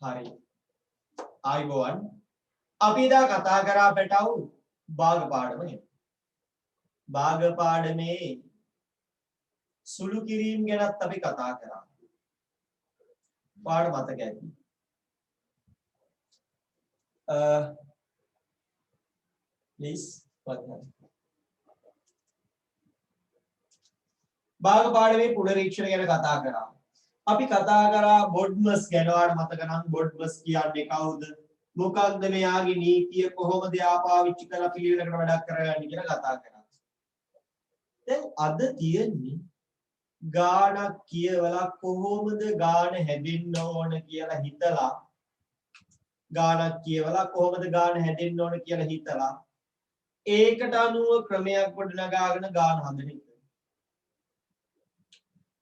හරි. ආයිබෝවන්. අපි එදා කතා කරා පැටවු භාග පාඩමේ. භාග පාඩමේ සුළු කිරීම ගැනත් අපි කතා කරා. පාඩම මතක ඇති. please භාග පාඩමේ පුනරීක්ෂණ ගැන කතා කරා. අපි කතා කරා බොඩ්මස් ගැන. ඔයාලට මතක නම් බොඩ්මස් කියන්නේ කවුද? මොකක්ද මෙයාගේ නීතිය? කොහොමද එයා පාවිච්චි කරලා පිළිවෙලකට වැඩක් කරගන්නේ කියලා කතා කරා. දැන් අද තියෙන්නේ ගානක් කියවලා කොහොමද ගාන හැදෙන්න ඕන කියලා හිතලා ගානක් කියවලා කොහොමද ගාන හැදෙන්න ඕන කියලා හිතලා ඒකට අනුව ක්‍රමයක් ගොඩනගාගෙන ගාන හදන එක.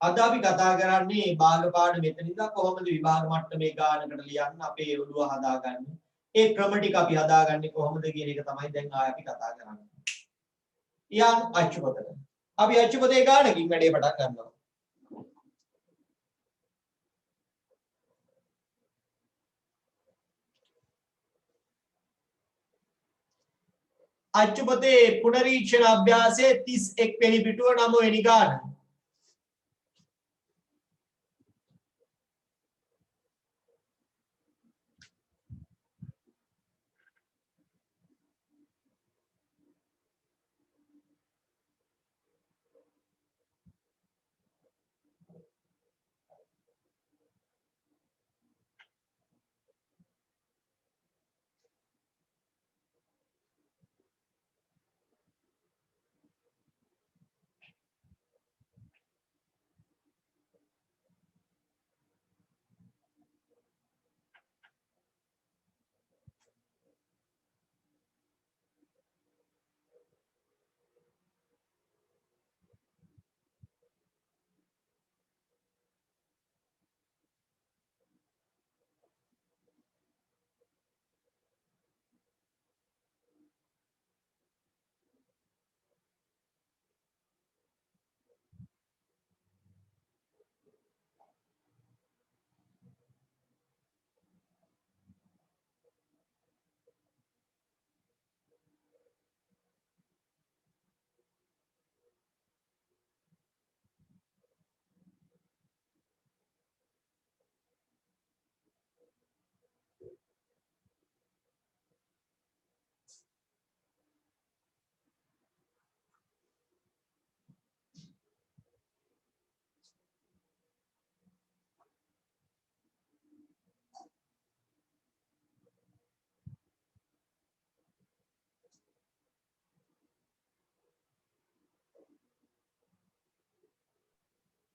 අද අපි කතා කරන්නේ භාග පාඩම මෙතන ඉඳලා කොහොමද විභාග මට්ටමේ ගානකට ලියන්න අපේ ඔළුව හදාගන්නේ. ඒ ක්‍රම ටික අපි හදාගන්නේ කොහොමද කියන එක තමයි දැන් ආයෙ අපි කතා කරන්නේ. යම් අච්චුපතට. අපි අච්චුපතේ ගානකින් වැඩේ පටන් ගන්නවා. අච්චුපතේ පුනරීක්ෂණ අභ්‍යාසයේ 31 වෙනි පිටුව 9 වෙනි ගාන.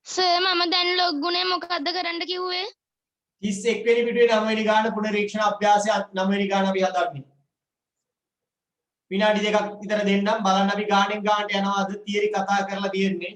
සර් මම දැන් ලොග් වුණේ මොකද්ද කරන්න කිව්වේ? 31 වෙනි පිටුවේ 9 වෙනි ගාන පුනරීක්ෂණ අභ්‍යාසය 9 වෙනි ගාන අපි හදන්නේ. විනාඩි දෙකක් විතර දෙන්නම් බලන්න අපි ගානෙන් ගානට යනවාද තියරි කතා කරලා තියෙන්නේ.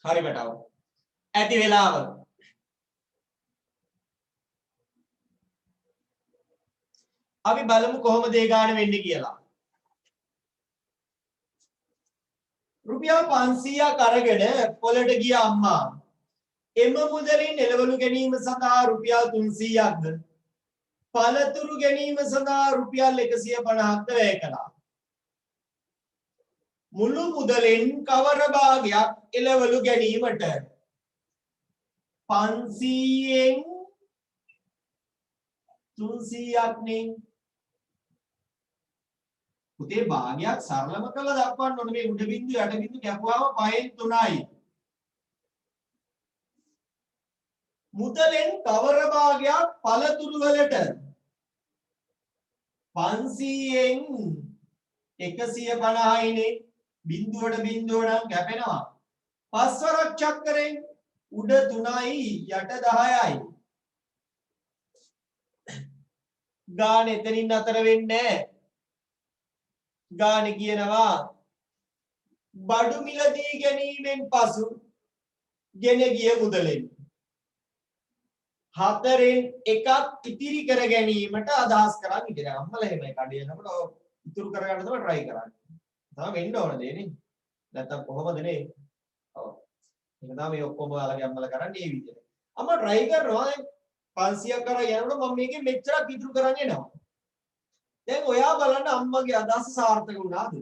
හරි බටව. ඇති වෙලාව. අපි බලමු කොහොමද ඒ ගාන වෙන්නේ කියලා. රුපියල් 500ක් අරගෙන පොලට ගිය අම්මා එම මුදලින් එළවලු ගැනීම සඳහා රුපියල් 300ක්ද පළතුරු ගැනීම සඳහා රුපියල් 150ක්ද වැය කළා. මුළු මුදලෙන් කවර භාගයක් එළවලු ගැනීමට 500න් 300ක් නේ. පුතේ භාගයක් සරලම කළා දක්වන්න ඕනේ. මේ උඩ බින්දු යට බින්දු කැපුවාම 5න් 3යි. මුදලෙන් කවර භාගයක් පළතුරු වලට 500න් 150යිනේ. බින්දුවට බින්දුව නම් කැපෙනවා. පස්වරක් චක්‍රයෙන් උඩ 3යි යට 10යි. ගාන එතනින් අතර වෙන්නේ නැහැ. ගාන කියනවා බඩු මිලදී ගැනීමෙන් පසු ගෙන ගිය මුදලෙන් 4න් එකක් ඉතිරි කර ගැනීමට අදහස් කරන් ඉතින් අම්මලා එහෙමයි කඩේනකොට ඉතුරු කරගන්න තමයි try කරන්නේ. තමයි වෙන්න ඕන දේ නේ. නැත්තම් කොහොමද නේ? ඔව්. ඒක තමයි ඔක්කොම ඔයාලගේ අම්මලා කරන්නේ මේ විදිහට. අම්මා try කරනවා දැන් 500ක් කරා යනකොට මම මේකෙන් මෙච්චරක් ඉතුරු කරන් එනවා. දැන් ඔයා බලන්න අම්මගේ අදහස සාර්ථක වුණාද?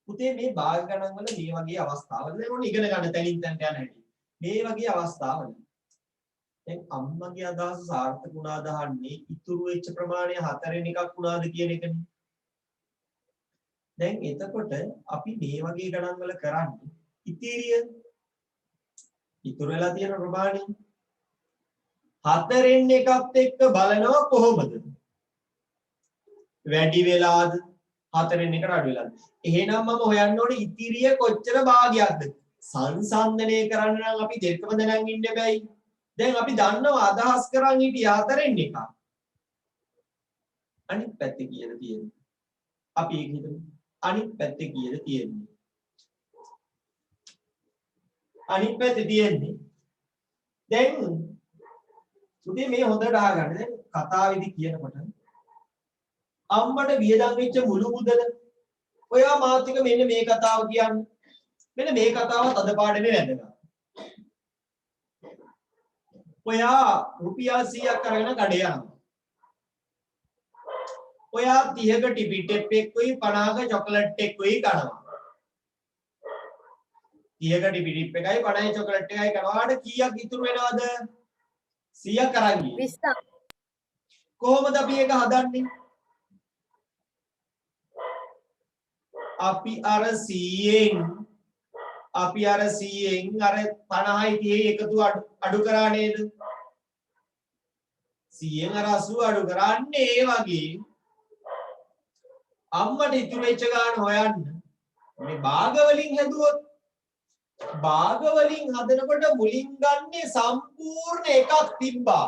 පුතේ මේ භාග ගණන් වල මේ වගේ අවස්ථාවල දැන් ඕන ඉගෙන ගන්න තැනින් තැනට යන හැටි. මේ වගේ අවස්ථාවල දැන් අම්මගේ අදහස සාර්ථක වුණාද අහන්නේ ඉතුරු වෙච්ච ප්‍රමාණය 4න් එකක් වුණාද කියන එකනේ. දැන් එතකොට අපි මේ වගේ ගණන් වල කරන්නේ ඉතිරිය ඉතුරු වෙලා තියෙන ප්‍රමාණය 4න් එකත් එක්ක බලනවා කොහොමද? වැඩි වෙලාද 4න් එකට අඩු වෙලාද? එහෙනම් මම හොයන්න ඕනේ ඉතිරිය කොච්චර භාගයක්ද? සංසන්දනය කරන්න නම් අපි දෙකම දැනන් ඉන්න බෑයි. දැන් අපි දන්නවා අදහස් කරන් හිටිය 4න් එකක්. අනිත් පැත්තේ කීයද තියෙන්නේ? අපි ඒක හිතමු. අනිත් පැත්තේ කීයද තියෙන්නේ? අනිත් පැත්තේ තියෙන්නේ දැන් පුතේ මේ හොඳට අහගන්න. දැන් කතාවේදී කියනකොට අම්මට වියදම් වෙච්ච මුළු මුදල ඔයා මාත් එක්ක මෙන්න මේ කතාව කියන්නේ. මෙන්න මේ කතාවත් අද පාඩමේ වැදගත්. ඔයා රුපියල් 100ක් අරගෙන කඩේ යනවා. ඔයා 30ක ටිපිට් එකකුයි 50ක චොකලට් එකකුයි කනවා. 30ක ටිපිට් එකයි 50ක චොකලට් එකයි කනවාට කීයක් ඉතුරු වෙනවද? 100ක් අරන් ගියේ. 20ක්. කොහොමද අපි ඒක හදන්නේ? අපි අර 100න් අර 50යි 30යි එකතු අඩු කරා නේද? 100න් අර 80 අඩු කරන්නේ ඒ වගේ අම්මට ඉතුරු වෙච්ච ගාන හොයන්න මේ භාග වලින් හැදුවොත් භාග වලින් හදනකොට මුලින් ගන්නේ සම්පූර්ණ එකක් තිබ්බා.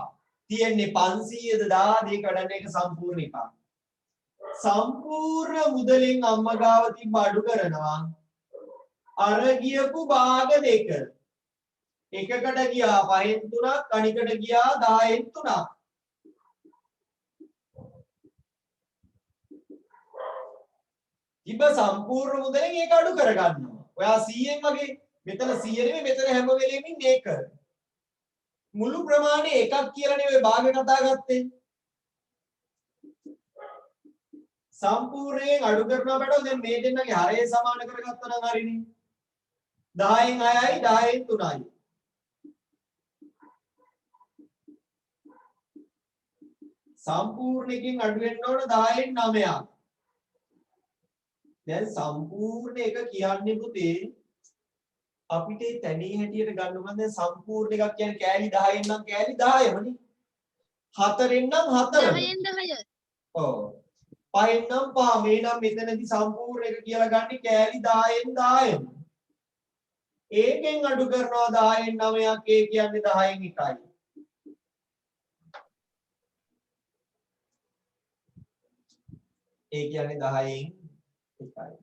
තියෙන්නේ 500ද 1000 දෙක වැඩන එක සම්පූර්ණ එකක්. සම්පූර්ණ මුදලින් අම්මා ගාව තිබ්බ අඩු කරනවා. අර ගියපු භාග දෙක. එකකට ගියා 5න් 3ක් අනිකට ගියා 10න් 3ක්. ඉබ සම්පූර්ණ මුදලින් ඒක අඩු කරගන්නවා. ඔයා 100න් වගේ මෙතන 100 නෙමෙයි මෙතන හැම වෙලෙම ඉන්නේ ඒක. මුළු ප්‍රමාණය එකක් කියලා නෙවෙයි භාග කතා ගත්තේ. සම්පූර්ණයෙන් අඩු කරනවා බඩෝ දැන් මේ දෙන්නගේ හරය සමාන කරගත්තා නම් හරිනේ. 10න් 6යි 10න් 3යි. සම්පූර්ණයෙන් අඩු වෙන්න ඕන 10න් 9ක්. දැන් සම්පූර්ණ එක කියන්නේ පුතේ අපිට තැනේ හැටියට ගන්න ඕන දැන් සම්පූර්ණ එකක් කියන්නේ කෑලි 10න් නම් කෑලි 10මනේ. 4න් නම් 4ම. 10න් 10. ඔව්. 5න් නම් 5 මේ නම් මෙතනදී සම්පූර්ණ එක කියලා ගන්න කෑලි 10න් 10ම. ඒකෙන් අඩු කරනවා 10න් 9ක් ඒ කියන්නේ 10න් 1යි. ඒ කියන්නේ 10න් 1යි.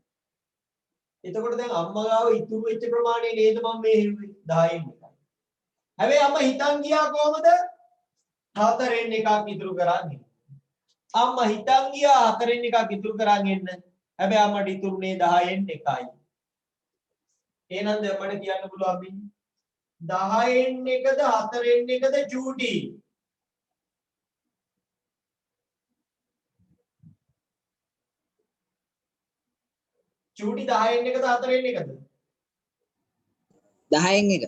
එතකොට දැන් අම්මා ගාව ඉතුරු වෙච්ච ප්‍රමාණය නේද මම මේ හෙව්වේ 10න් 1යි. හැබැයි අම්මා හිතන් ගියා කොහමද? 4න් එකක් ඉතුරු කරන්නේ. අම්මා හිතන් ගියා 4න් එකක් ඉතුරු කරන් එන්න. හැබැයි අම්මට ඉතුරුනේ 10න් 1යි. එහෙනම් දැන් මට කියන්න පුළුවන් 10න් එකද 4න් එකද චූටි? චූටි 10න් එකද 4න් එකද? 10න් එක.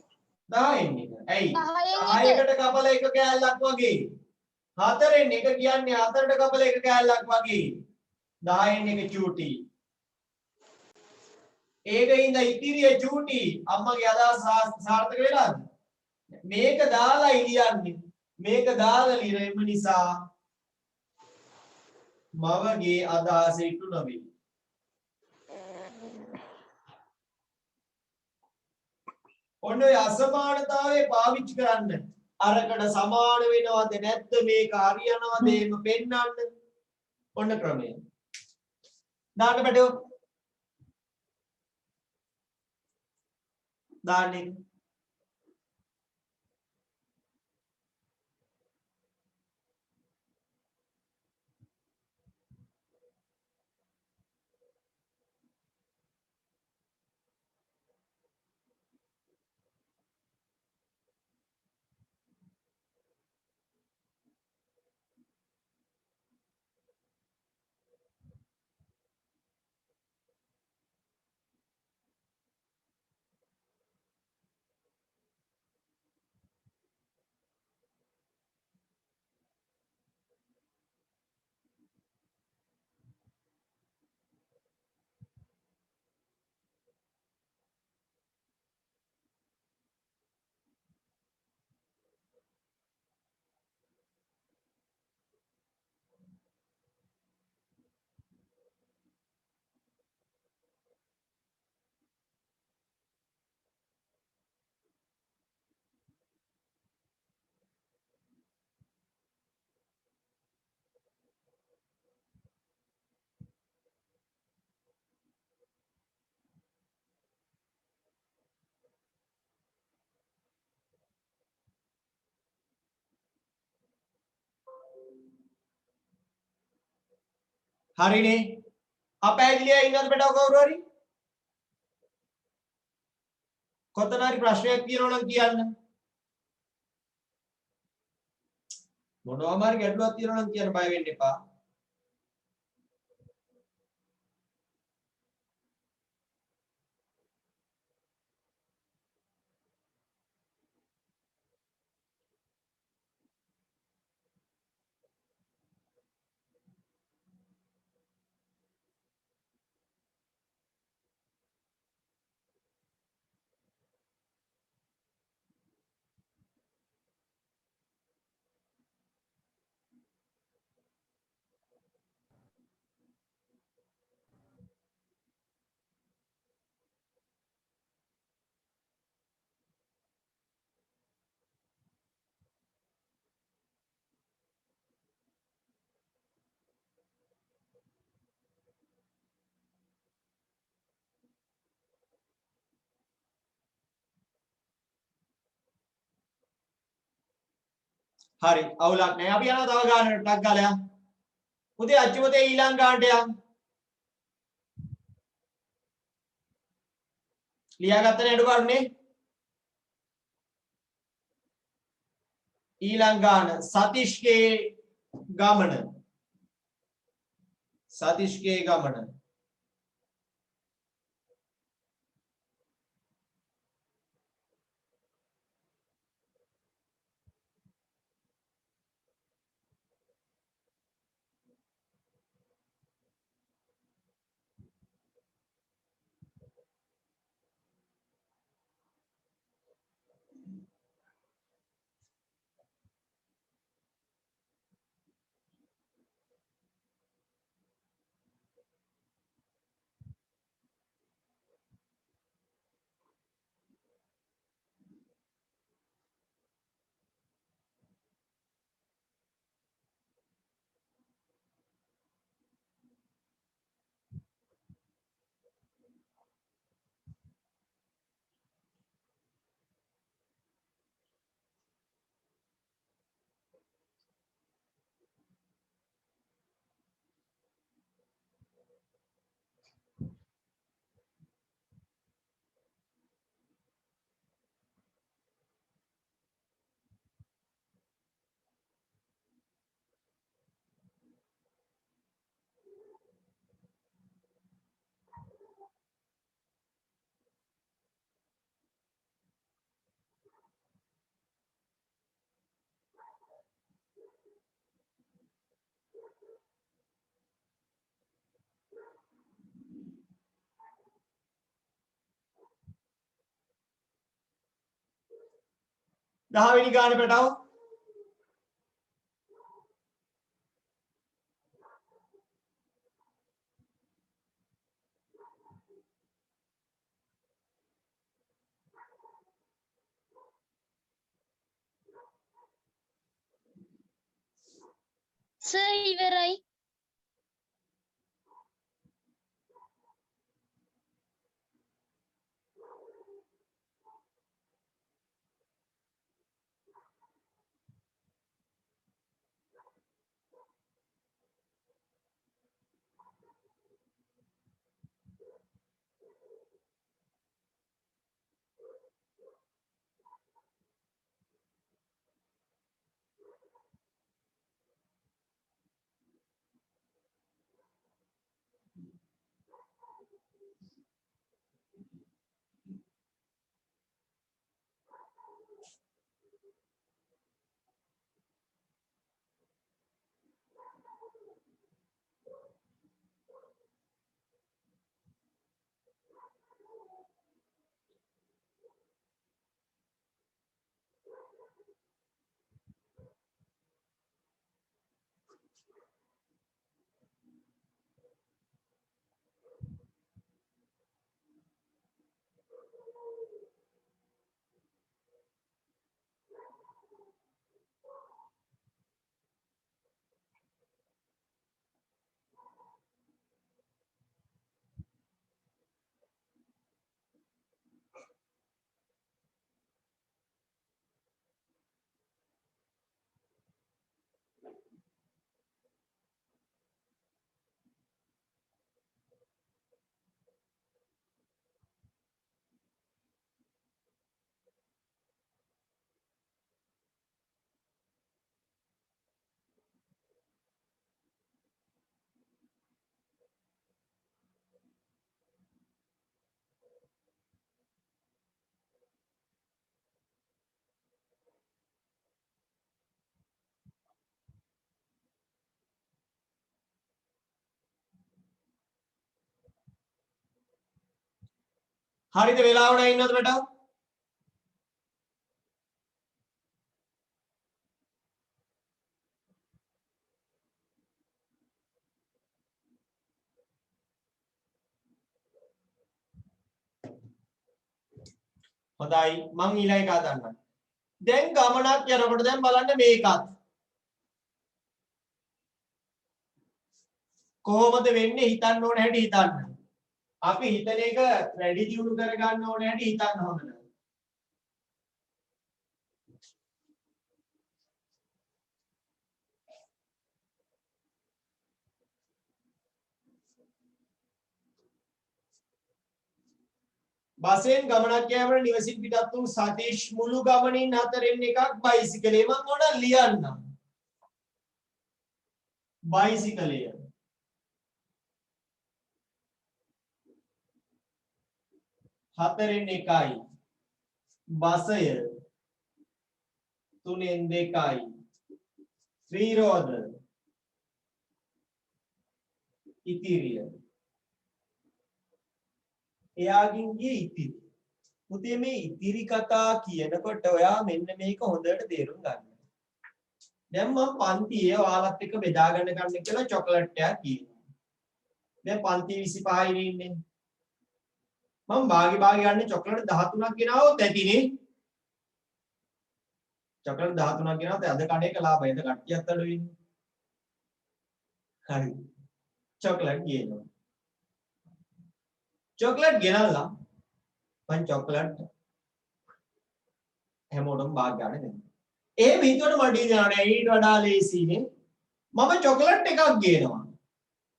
10න් එක. ඇයි? 10න් එක. 10කට කපලා එක කෑල්ලක් වගේ. 4න් එක කියන්නේ 4ට කපලා එක කෑල්ලක් වගේ. 10න් එක චූටි. ඒකින්ද ඉතිරිය චූටි. අම්මගේ අදහස සාර්ථක වෙලාද? මේක දාලා ඉලියන්නේ. මේක දාලා ලියන නිසා මවගේ අදහස ඉටු නොවේ. ඔන්න ඔය අසමානතාවය පාවිච්චි කරන්න. අරකට සමාන වෙනවද නැද්ද මේක හරියනවද එහෙම පෙන්වන්න. ඔන්න ක්‍රමය. දාන්න බඩෝ. දාන්නේ. හරිනේ. අපැහැදිලිය ඉන්නද බඩෝ කවුරු හරි? කොතන හරි ප්‍රශ්නයක් තියෙනවා නම් කියන්න. මොනවාම හරි ගැටලුවක් තියෙනවා නම් කියන්න බය වෙන්න එපා. හරි අවුලක් නැහැ. අපි යනවා තව ගානකට ටක් ගාලා. පුතේ අච්චුමතේ ඊළඟ ගානට යන්න. ලියාගත්තනේ අඩුපාඩුනේ. ඊළඟ ගාන සතිෂ්ගේ ගමන. සතිෂ්ගේ ගමන. 10 වෙනි ගාන පැටව. සර් ඉවරයි. හරිද වෙලාවට ඉන්නවද පැටව? හොඳයි මං ඊළඟ එක හදන්නම්. දැන් ගමනක් යනකොට දැන් බලන්න මේකත් කොහොමද වෙන්නේ හිතන්න ඕන හැටි හිතන්න. අපි හිතන එක වැඩි දියුණු කර ගන්න ඕන හැටි හිතන්න හොඳද? බසෙන් ගමනක් යෑමට නිවසින් පිටත් වූ සතීෂ් මුළු ගමනින් 4න් එකක් බයිසිකලේ. මම ඕන ලියන්නම්. බයිසිකලය. හතරෙන් එකයි. බසය 3න් 2යි. ත්‍රිරෝධ ඉතිරිය. එයාගින් ගියේ ඉතිරි. පුතේ මේ ඉතිරි කතා කියනකොට ඔයා මෙන්න මේක හොඳට තේරුම් ගන්න. දැන් මම පන්තියේ ඔයාලත් එක්ක බෙදාගෙන ගන්න කියලා චොකලට් එකක් කියනවා. දැන් පන්ති 25 ඉන්නේ. මම භාගේ ගන්න චොකලට් 13ක් ගෙනාවොත් ඇතිනේ. චොකලට් 13ක් ගෙනාවොත් අද කඩේක ලාභයද කට්ටියත් අඩු වෙන්නේ. හරි. චොකලට් ගේනවා. චොකලට් ගෙනල්ලා මං චොකලට් හැමෝටම භාග ගන්න දෙනවා. එහෙම හිතුවට මට ඉතින් ඊට වඩා ලේසියිනේ. මම චොකලට් එකක් ගේනවා.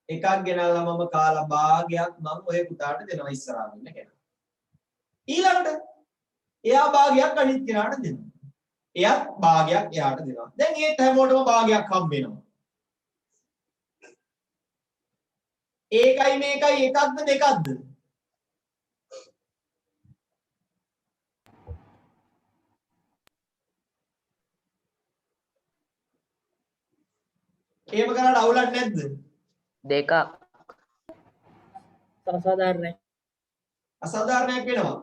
එකක් ගෙනල්ලා මම කාලා භාගයක් මම ඔය පුතාට දෙනවා ඉස්සරහින් ඉන්න කෙනා. ඊළඟට එයා භාගයක් අනිත් කෙනාට දෙනවා. එයාත් භාගයක් එයාට දෙනවා. දැන් ඒත් හැමෝටම භාගයක් හම්බ වෙනවා. ඒකයි මේකයි එකක්ද දෙකක්ද? එහෙම කරාට අවුලක් නැද්ද? දෙකක්. අසාධාරණයි. අසාධාරණයක් වෙනවා.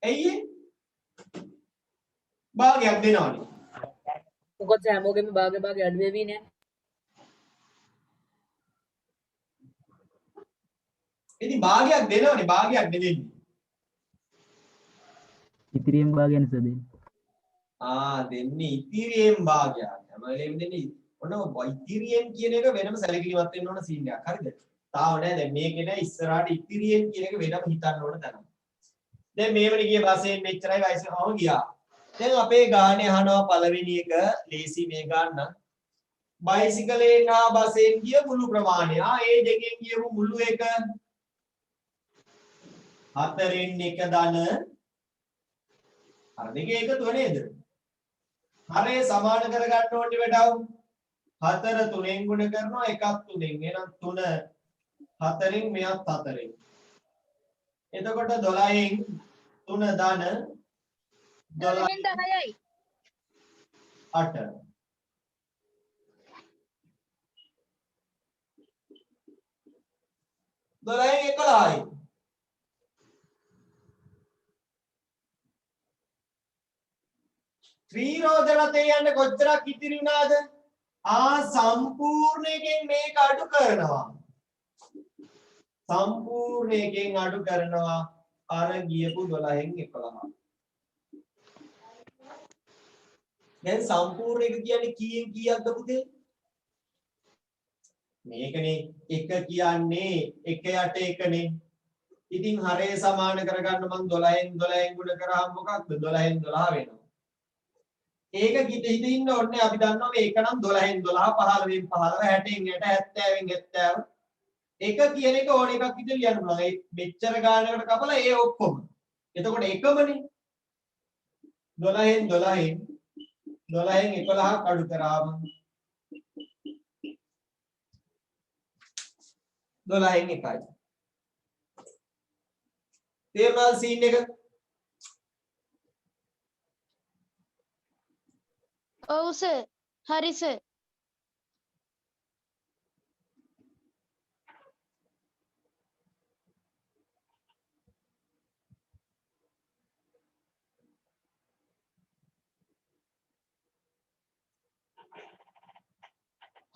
ඇයි භාගයක් දෙනවනේ. මොකද හැමෝගෙම භාගය අඩු වෙවි නේ. ඉතින් භාගයක් දෙනවනේ භාගයක් දෙන්නේ. ඉතිරියෙන් භාගය නිසා දෙන්නේ. දෙන්නේ ඉතිරියෙන් භාගයක්. හැම වෙලේම දෙන්නේ ඔන්න ඉතිරියෙන් කියන එක වෙනම සැලකිලිමත් වෙන්න ඕන සීන් එකක්. හරිද? තාම නෑ දැන් මේකේ නෑ ඉස්සරහට ඉතිරියෙන් කියන එක වෙනම හිතන්න ඕන තැන. දැන් මේවට ගිය බසෙන් මෙච්චරයි වයසම ගියා. දැන් අපේ ගානේ අහනවා පළවෙනි එක ලේසි මේ ගන්න. බයිසිකලෙන් හා බසෙන් ගිය මුළු ප්‍රමාණය. ඒ දෙකෙන් ගියපු මුළු එක 4න් 1 ධන අර දෙකේ එකතුව නේද? හරේ සමාන කරගන්න ඕනේ වැඩව. 4 3ෙන් ගුණ කරනවා 1ක් 3ෙන්. එහෙනම් 3 4ෙන් මෙයත් 4ෙන්. එතකොට 12න් 3 ධන 12න් 10යි. 8. දොළහෙන් 11යි. ත්‍රිරෝධනතේ යන්න කොච්චරක් ඉතිරි වුණාද? සම්පූර්ණයෙන් මේක අඩු කරනවා. සම්පූර්ණයෙන් අඩු කරනවා අර ගියපු 12න් 11. දැන් සම්පූර්ණ එක කියන්නේ කීයෙන් කීයක්ද පුතේ? මේකනේ 1 කියන්නේ 1 යට 1නේ. ඉතින් හරේ සමාන කරගන්න මම 12න් 12න් ගුණ කරාම මොකක්ද? 12න් 12 වෙනවා. ඒක හිත ඉන්න ඕනේ අපි දන්නවා මේක නම් 12න් 12 15න් 15 60න් 60 70න් 70. එක කියන එක ඕන එකක් විදිහට ලියන්න පුළුවන්. ඒ මෙච්චර ගානකට කපලා ඒ ඔක්කොම. එතකොට එකමනේ. 12න් 12න් 11ක් අඩු කරාම 12න් 1යි. තේරුණාද සීන් එක? ඔව් සර්. හරි සර්.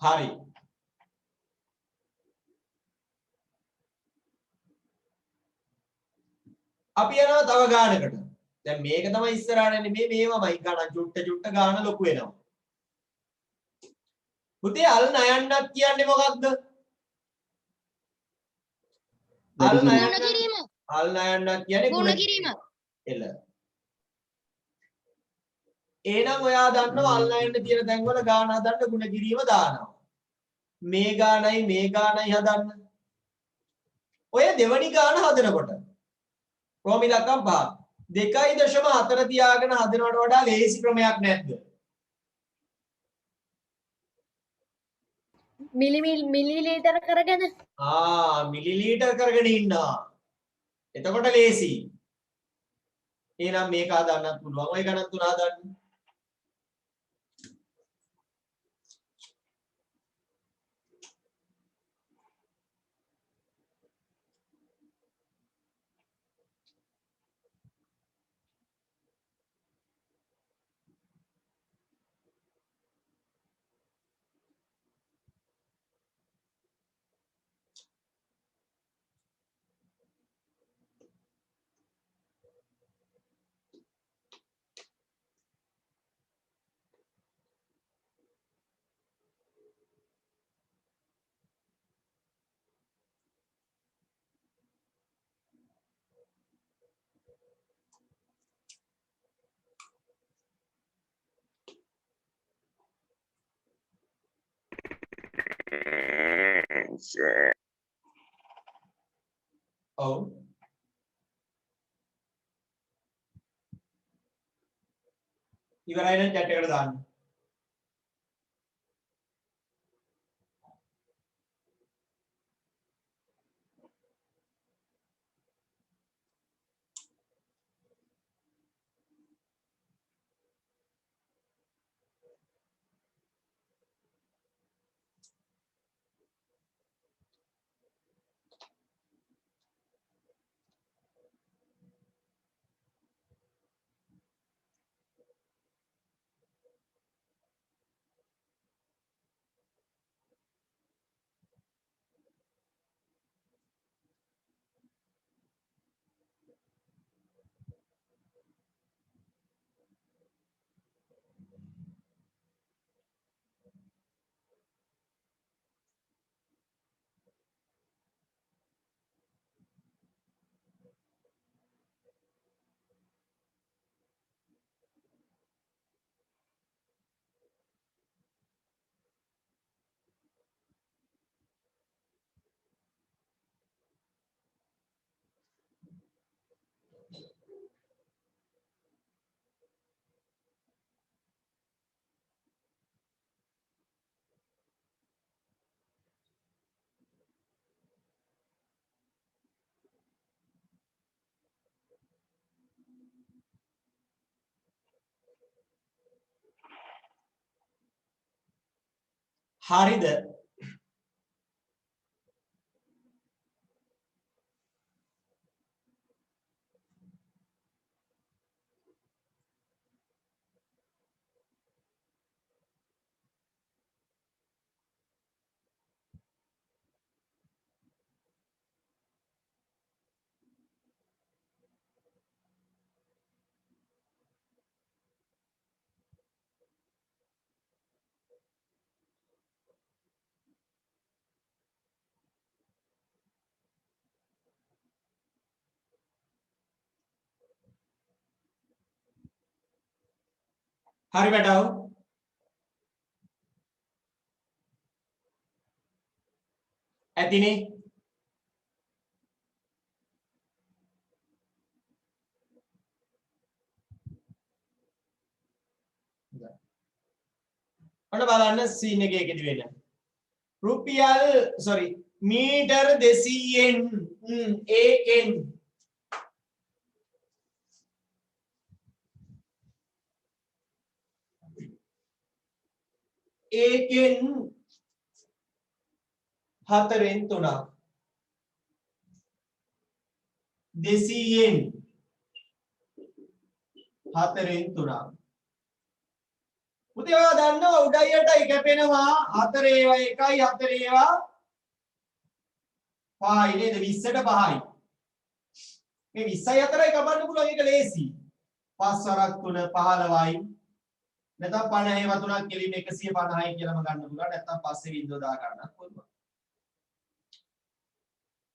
හරි. අපි යනවා තව ගානකට. දැන් මේක තමයි ඉස්සරහට නෙමෙයි මේවමයි ගණන් චුට්ට ගාන ලොකු වෙනවා. පුතේ අල් නයන්නක් කියන්නේ මොකක්ද? අල් ගුණ නයන්නක් කිරීම. කියන්නේ ගුණ කිරීම. එල. එහෙනම් ඔයා දන්නවා අල් නයන්න තියෙන තැන්වල ගාන හදන්න ගුණ කිරීම දානවා. මේ ගානයි හදන්න. ඔය දෙවනි ගාන හදනකොට කොහොම ඉලක්කම් පහ 2.4 තියාගෙන හදනවට වඩා ලේසි ක්‍රමයක් නැද්ද? මිලිලීටර කරගෙන මිලිලීටර් කරගෙන ඉන්නවා. එතකොට ලේසි. එහෙනම් මේක හදන්නත් පුළුවන්. ඔය ගණන් තුන හදන්න. ඔව්. ඉවරයි නම් chat එකට දාන්න. හරිද? හරි බටව. ඇතිනේ. ඔන්න බලන්න සීන් එකේදී වෙන. රුපියල් sorry මීටර 200න් ඒකෙන් ඒකෙන් 4න් 3ක් 200න් 4න් 3ක් පුතේ ඔයා දන්නවා උඩයටයි කැපෙනවා 4 ඒවා 1යි 4 ඒවා 5යි නේද 20ට 5යි මේ 20යි 4යි කපන්න පුළුවන් ඒක ලේසි 5 වරක් 3 15යි නැත්නම් 50 ඒවා තුනක් කෙලින් 150යි කියලාම ගන්න පුළුවන් නැත්නම් පස්සේ බිංදුව දා ගන්නත් පුළුවන්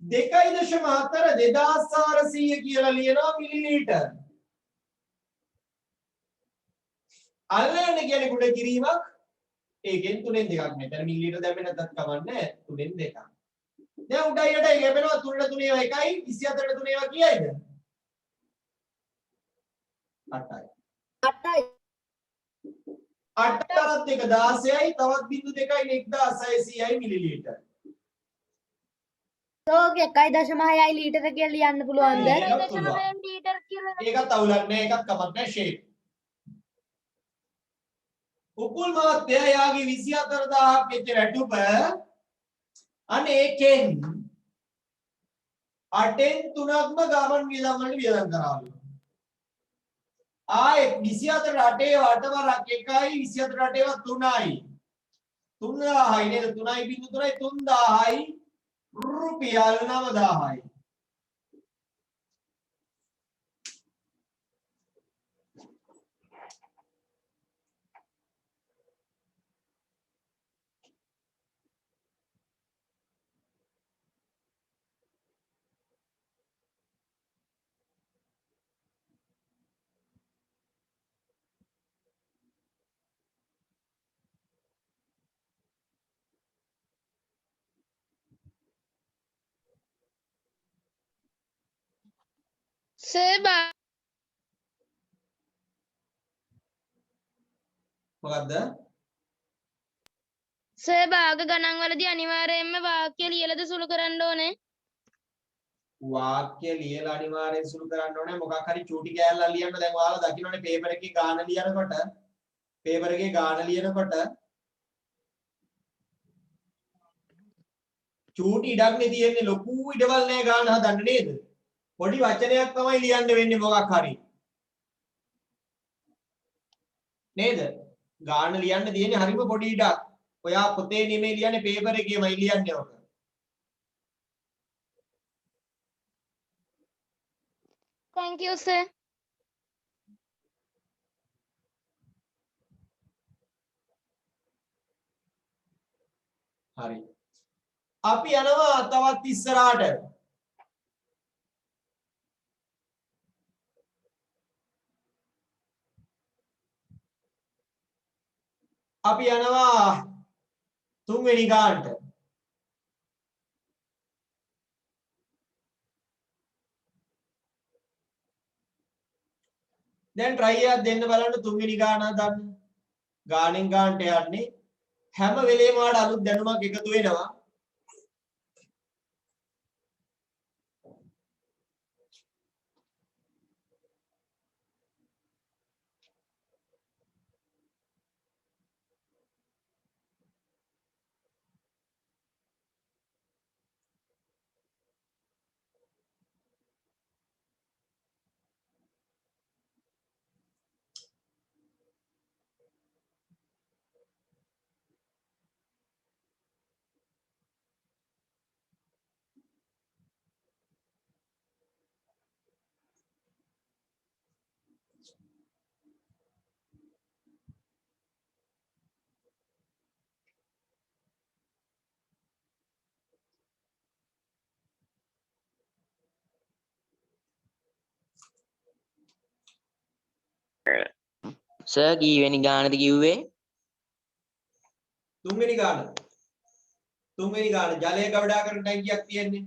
2.4 2400 කියලා ලියනවා මිලිලීටර් අල්ලන්න කියන්නේ කුඩ කිරීමක් ඒකෙන් 3න් 2ක් මෙතන මිලිලීටර් දැම්මේ නැත්නම් කවන්නේ 3න් 2ක් දැන් උඩයට ඒක ලැබෙනවා 3ට 3 ඒවා 1යි 24ට 3 ඒවා කීයද 8යි 8යි 8ටත් 1 16යි තවත් බිංදු 2යි 1600යි මිලිලීටර් තෝක 1.6යි ලීටර කියලා ලියන්න පුළුවන්ද? ඒක පුළුවන්. 1.6 ලීටර් කියලා ඒකත් අවුලක් නෑ ඒකත් කමක් නෑ ෂේප් උපුල් මහත්තයා යාගේ 24000ක් වෙච්ච රැටුප අනේ ඒකෙන් 8න් 3ක්ම ගමන් වියදම් වලට වියදම් කරාලු ආයේ 24 8 8 වරක් 1යි 24 8 3යි 3000යි නේද 3යි බිංදු 3යි 3000යි රුපියල් 9000යි සර් මොකද්ද භාග ගණන් වලදී අනිවාර්යයෙන්ම වාක්‍ය ලියලාද සුළු කරන්න ඕනේ වාක්‍ය ලියලා අනිවාර්යෙන් සුළු කරන්න ඕනේ මොකක් හරි චූටි කෑල්ලක් ලියන්න දැන් ඔයාලා දකින්නනේ පේපර් එකේ ගාන ලියනකොට චූටි ඉඩක්නේ තියෙන්නේ ලොකු ඉඩවල් නෑ ගාන හදන්න නේද පොඩි වචනයක් තමයි ලියන්න වෙන්නේ මොකක් හරි නේද ගාන ලියන්න තියෙන්නේ හරිම පොඩි ඉඩක් ඔයා පොතේ නෙමෙයි ලියන්නේ පේපර් එකේමයි ලියන්නේ ඔක thank you sir හරි අපි යනවා තවත් ඉස්සරහට අපි යනවා තුන්වෙනි ගානට දැන් try එකක් දෙන්න බලන්න තුන්වෙනි ගාන හදන්න ගානෙන් ගානට යන්නේ හැම වෙලේම ඔයාලට අලුත් දැනුමක් එකතු වෙනවා සර් කීවෙනි ගානද කිව්වේ? තුන්වෙනි ගාන. තුන්වෙනි ගාන ජලය ගවඩා කරන ටැංකියක් තියෙන්නේ.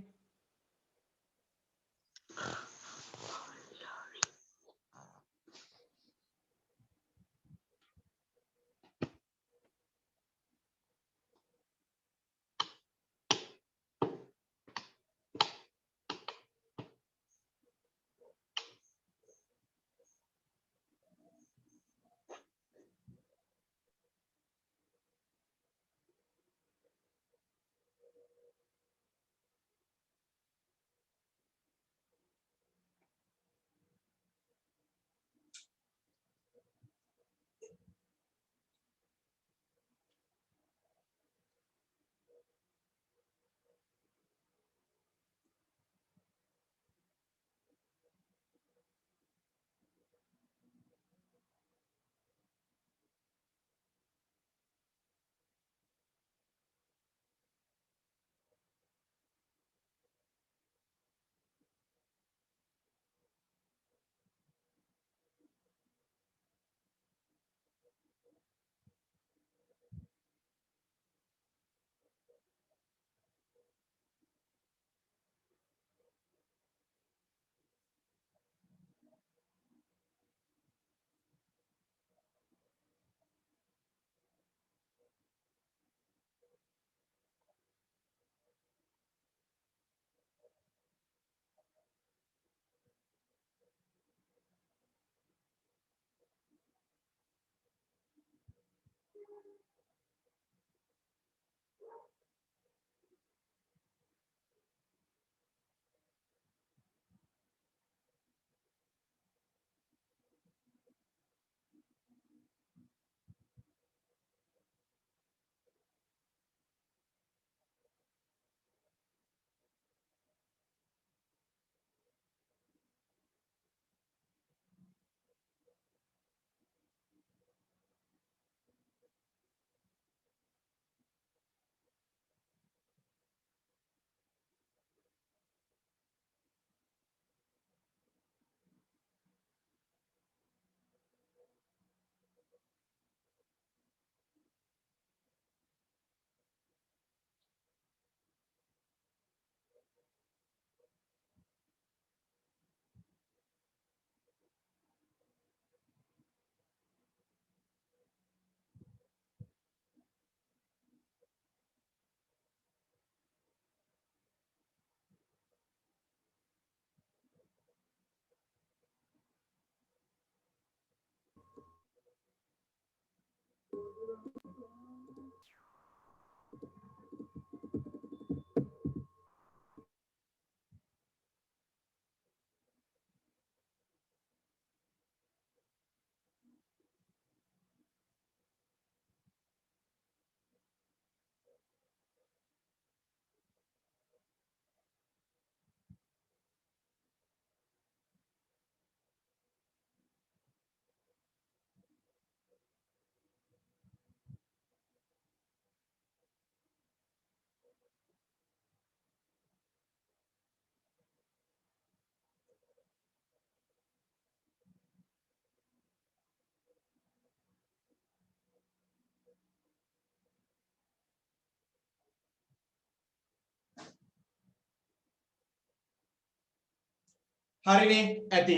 හරිනේ ඇති.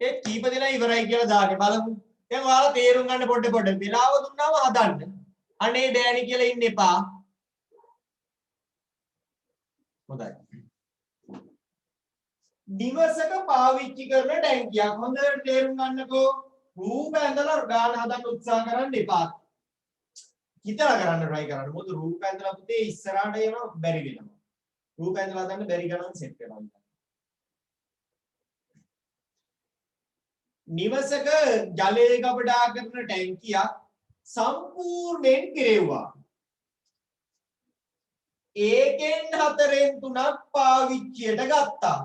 ඒ කීප දෙනා ඉවරයි කියලා දාගේ බලමු. දැන් ඔයාලා තේරුම් ගන්න පොඩ වෙලාව දුන්නාම හදන්න. අනේ බෑනි කියලා ඉන්න එපා. හොඳයි. දිවසක පාවිච්චි කරන ටැංකියක් හොඳට තේරුම් ගන්නකෝ. රූප ඇඳලා ගාන හදන්න උත්සාහ කරන්න එපා. හිතලා කරන්න try කරන්න. මොකද රූප ඇඳලා පුතේ ඉස්සරහට යනවා බැරි වෙනවා. රූප ඇඳලා හදන්න බැරි ගණන් සෙට් වෙනවා. නිවසක ජලය ගබඩා කරන ටැංකියක් සම්පූර්ණයෙන් පිරෙව්වා. ඒකෙන් 4/3ක් පාවිච්චියට ගත්තා.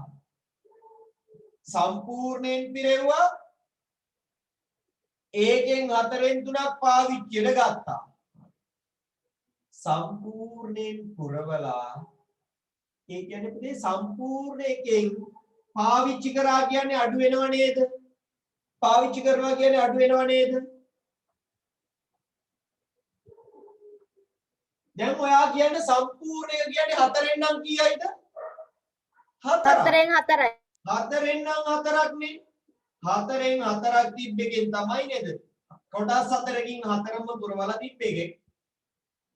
සම්පූර්ණයෙන් පිරෙව්වා. ඒකෙන් 4/3ක් පාවිච්චියට ගත්තා. සම්පූර්ණයෙන් පුරවලා ඒ කියන්නේ පුතේ සම්පූර්ණ එකෙන් පාවිච්චි කරා කියන්නේ අඩු වෙනව නේද? පාවිච්චි කරනවා කියන්නේ අඩු වෙනව නේද? දැන් ඔයා කියන්නේ සම්පූර්ණය කියන්නේ 4න් නම් කීයයිද? 4ක්. 4න් 4යි. 4න් නම් 4ක්නේ. 4න් 4ක් තිබ්බ එකෙන් තමයි නේද? කොටස් 4කින් 4ම පුරවලා තිබ්බ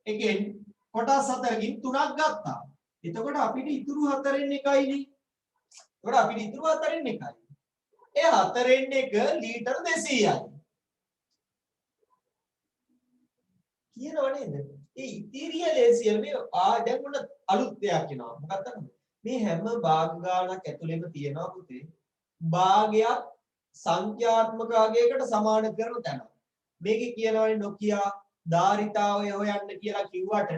එකෙන් කොටස් 4කින් 3ක් ගත්තා. එතකොට අපිට ඉතුරු 4න් එකයිනේ. එතකොට අපිට ඉතුරු 4න් එකයි. ඒ 4න් එක ලීටර් 200යි. කියනව නේද? ඒ ඉතිරිය ලේසියල මේ දැන් මොන අලුත් දෙයක් එනවා. මොකක්ද? මේ හැම භාග ගානක් ඇතුළෙම තියෙනවා පුතේ. භාගයක් සංඛ්‍යාත්මක අගයකට සමාන කරන තැන. මේකේ කියනවනේ නොකියා ධාරිතාවය හොයන්න කියලා කිව්වට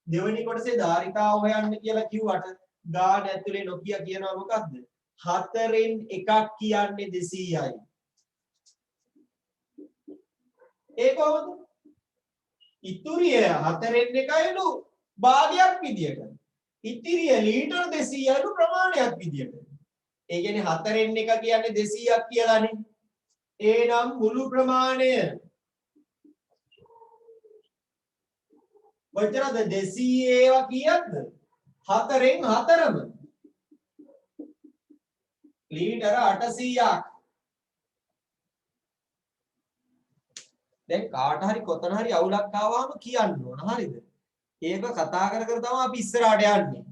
දෙවෙනි කොටසේ ධාරිතාව හොයන්න කියලා කිව්වට ගාන ඇතුලේ නොකියා කියනවා මොකද්ද? 4න් එකක් කියන්නේ 200යි. ඒ කොහොමද? ඉතුරිය 4න් එකයිලු භාගයක් විදියට. ඉතිරිය ලීටර් 200යිලු ප්‍රමාණයක් විදියට. ඒ කියන්නේ 4න් එක කියන්නේ 200ක් කියලානේ. එහෙනම් මුළු ප්‍රමාණය කොච්චරද 200 ඒවා කීයක්ද? 4න් 4ම. ලීටර 800ක්. දැන් කාට හරි කොතන හරි අවුලක් ආවම කියන්න ඕන. හරිද? ඒක කතා කර කර තමයි අපි ඉස්සරහට යන්නේ.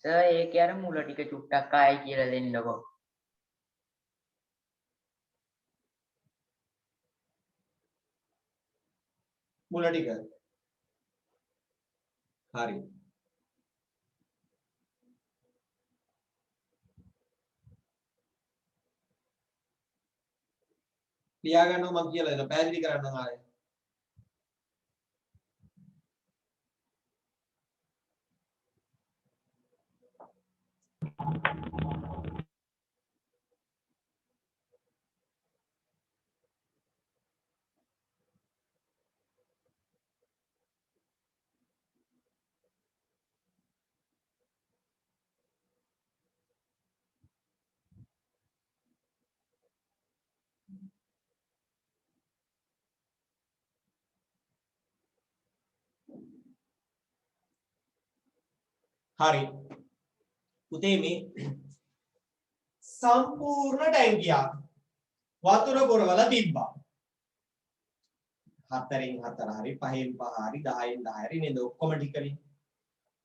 සර් ඒකේ අර මුල ටික චුට්ටක් ආයි කියලා දෙන්නකෝ. මුල ටික. හරි. ලියා ගන්නවා මම කියලා දෙනවා. පැහැදිලි කරන්න ආයේ. හරි. පුතේ මේ සම්පූර්ණ ටැංකියක් වතුර පුරවලා තිබ්බා. 4න් 4 හරි 5න් 5 හරි 10න් 10 හරි නේද ඔක්කොම ටිකනේ.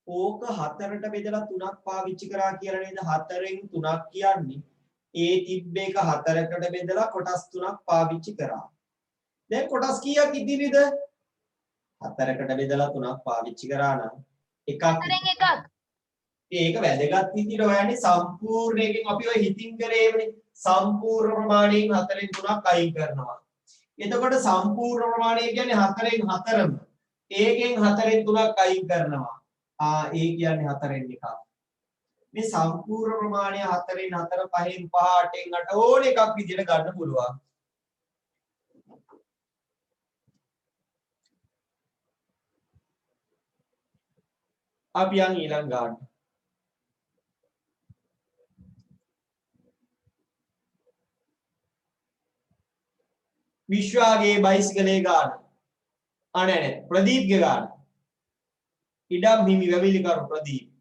ඕක 4ට බෙදලා 3ක් පාවිච්චි කරා කියලා නේද 4න් 3ක් කියන්නේ. ඒ තිබ්බ එක 4කට බෙදලා කොටස් 3ක් පාවිච්චි කරා. දැන් කොටස් කීයක් ඉදිරියද? 4කට බෙදලා 3ක් පාවිච්චි කරා නම් එකක්. 4න් එකක්. ඒක වැදගත් විදිහට හොයන්නේ සම්පූර්ණයෙන් අපි ඔය හිතින් කරේමනේ සම්පූර්ණ ප්‍රමාණයෙන් 4න් 3ක් අයින් කරනවා. එතකොට සම්පූර්ණ ප්‍රමාණය කියන්නේ 4න් 4ම. ඒකෙන් 4න් 3ක් අයින් කරනවා. ඒ කියන්නේ 4න් එකක්. මේ සම්පූර්ණ ප්‍රමාණය 4න් 4 5න් 5 8න් 8 ඕන එකක් විදිහට ගන්න පුළුවන්. අපි යන් ඊළඟ ගන්න. විශ්වාගේ බයිසිකලේ ගාන. නෑ ප්‍රදීප්ගේ ගාන. ඉඩම් හිමි වැවිලිකරු ප්‍රදීප්.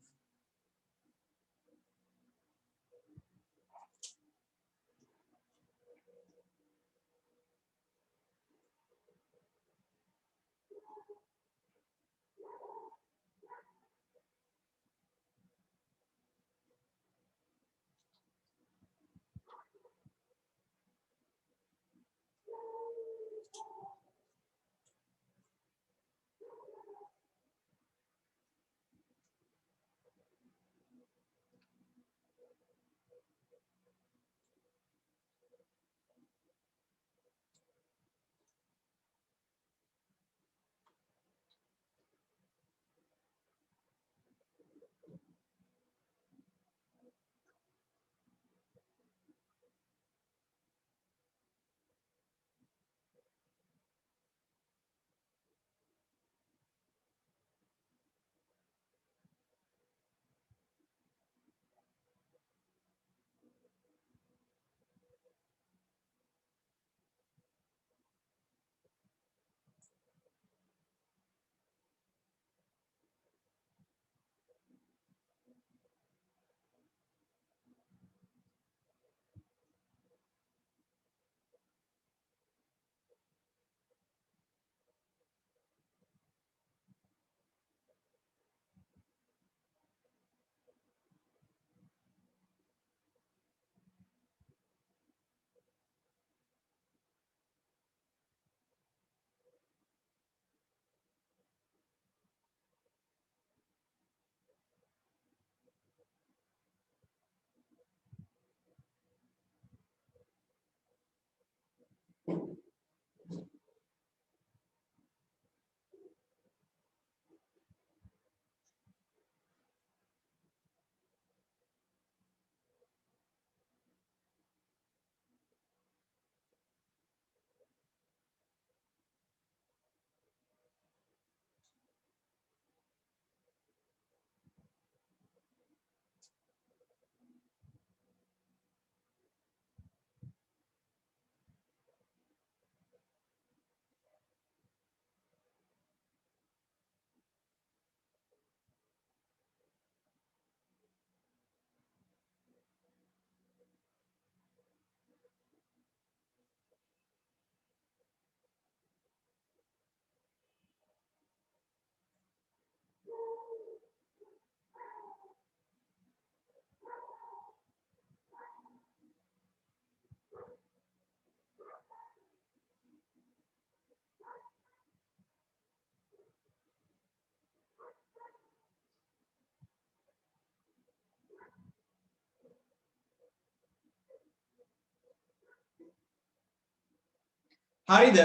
හරිද?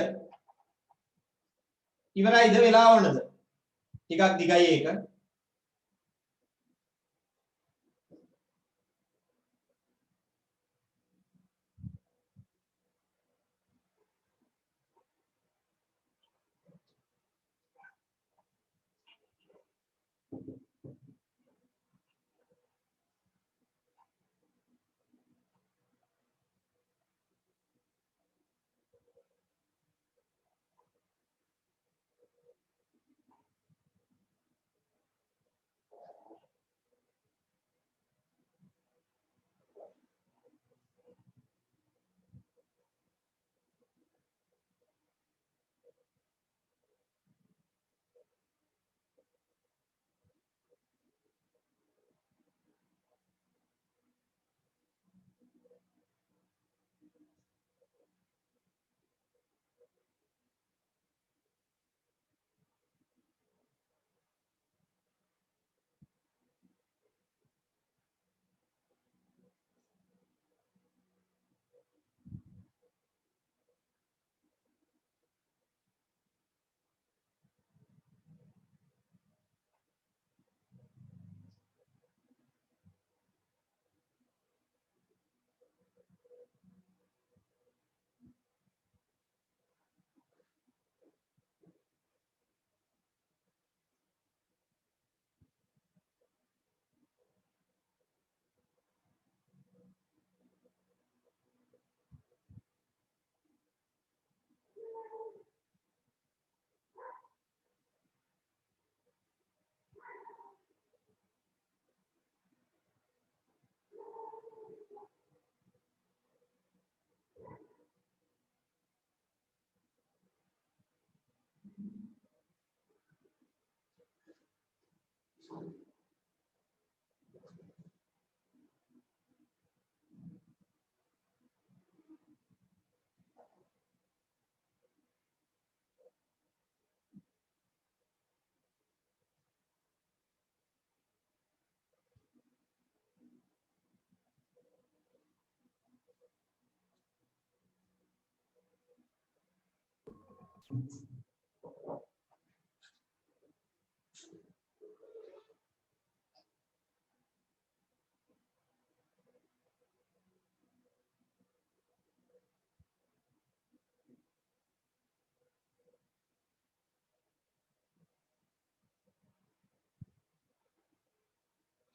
ඉවරයිද වෙලා ඕනද? ටිකක් දිගයි ඒක.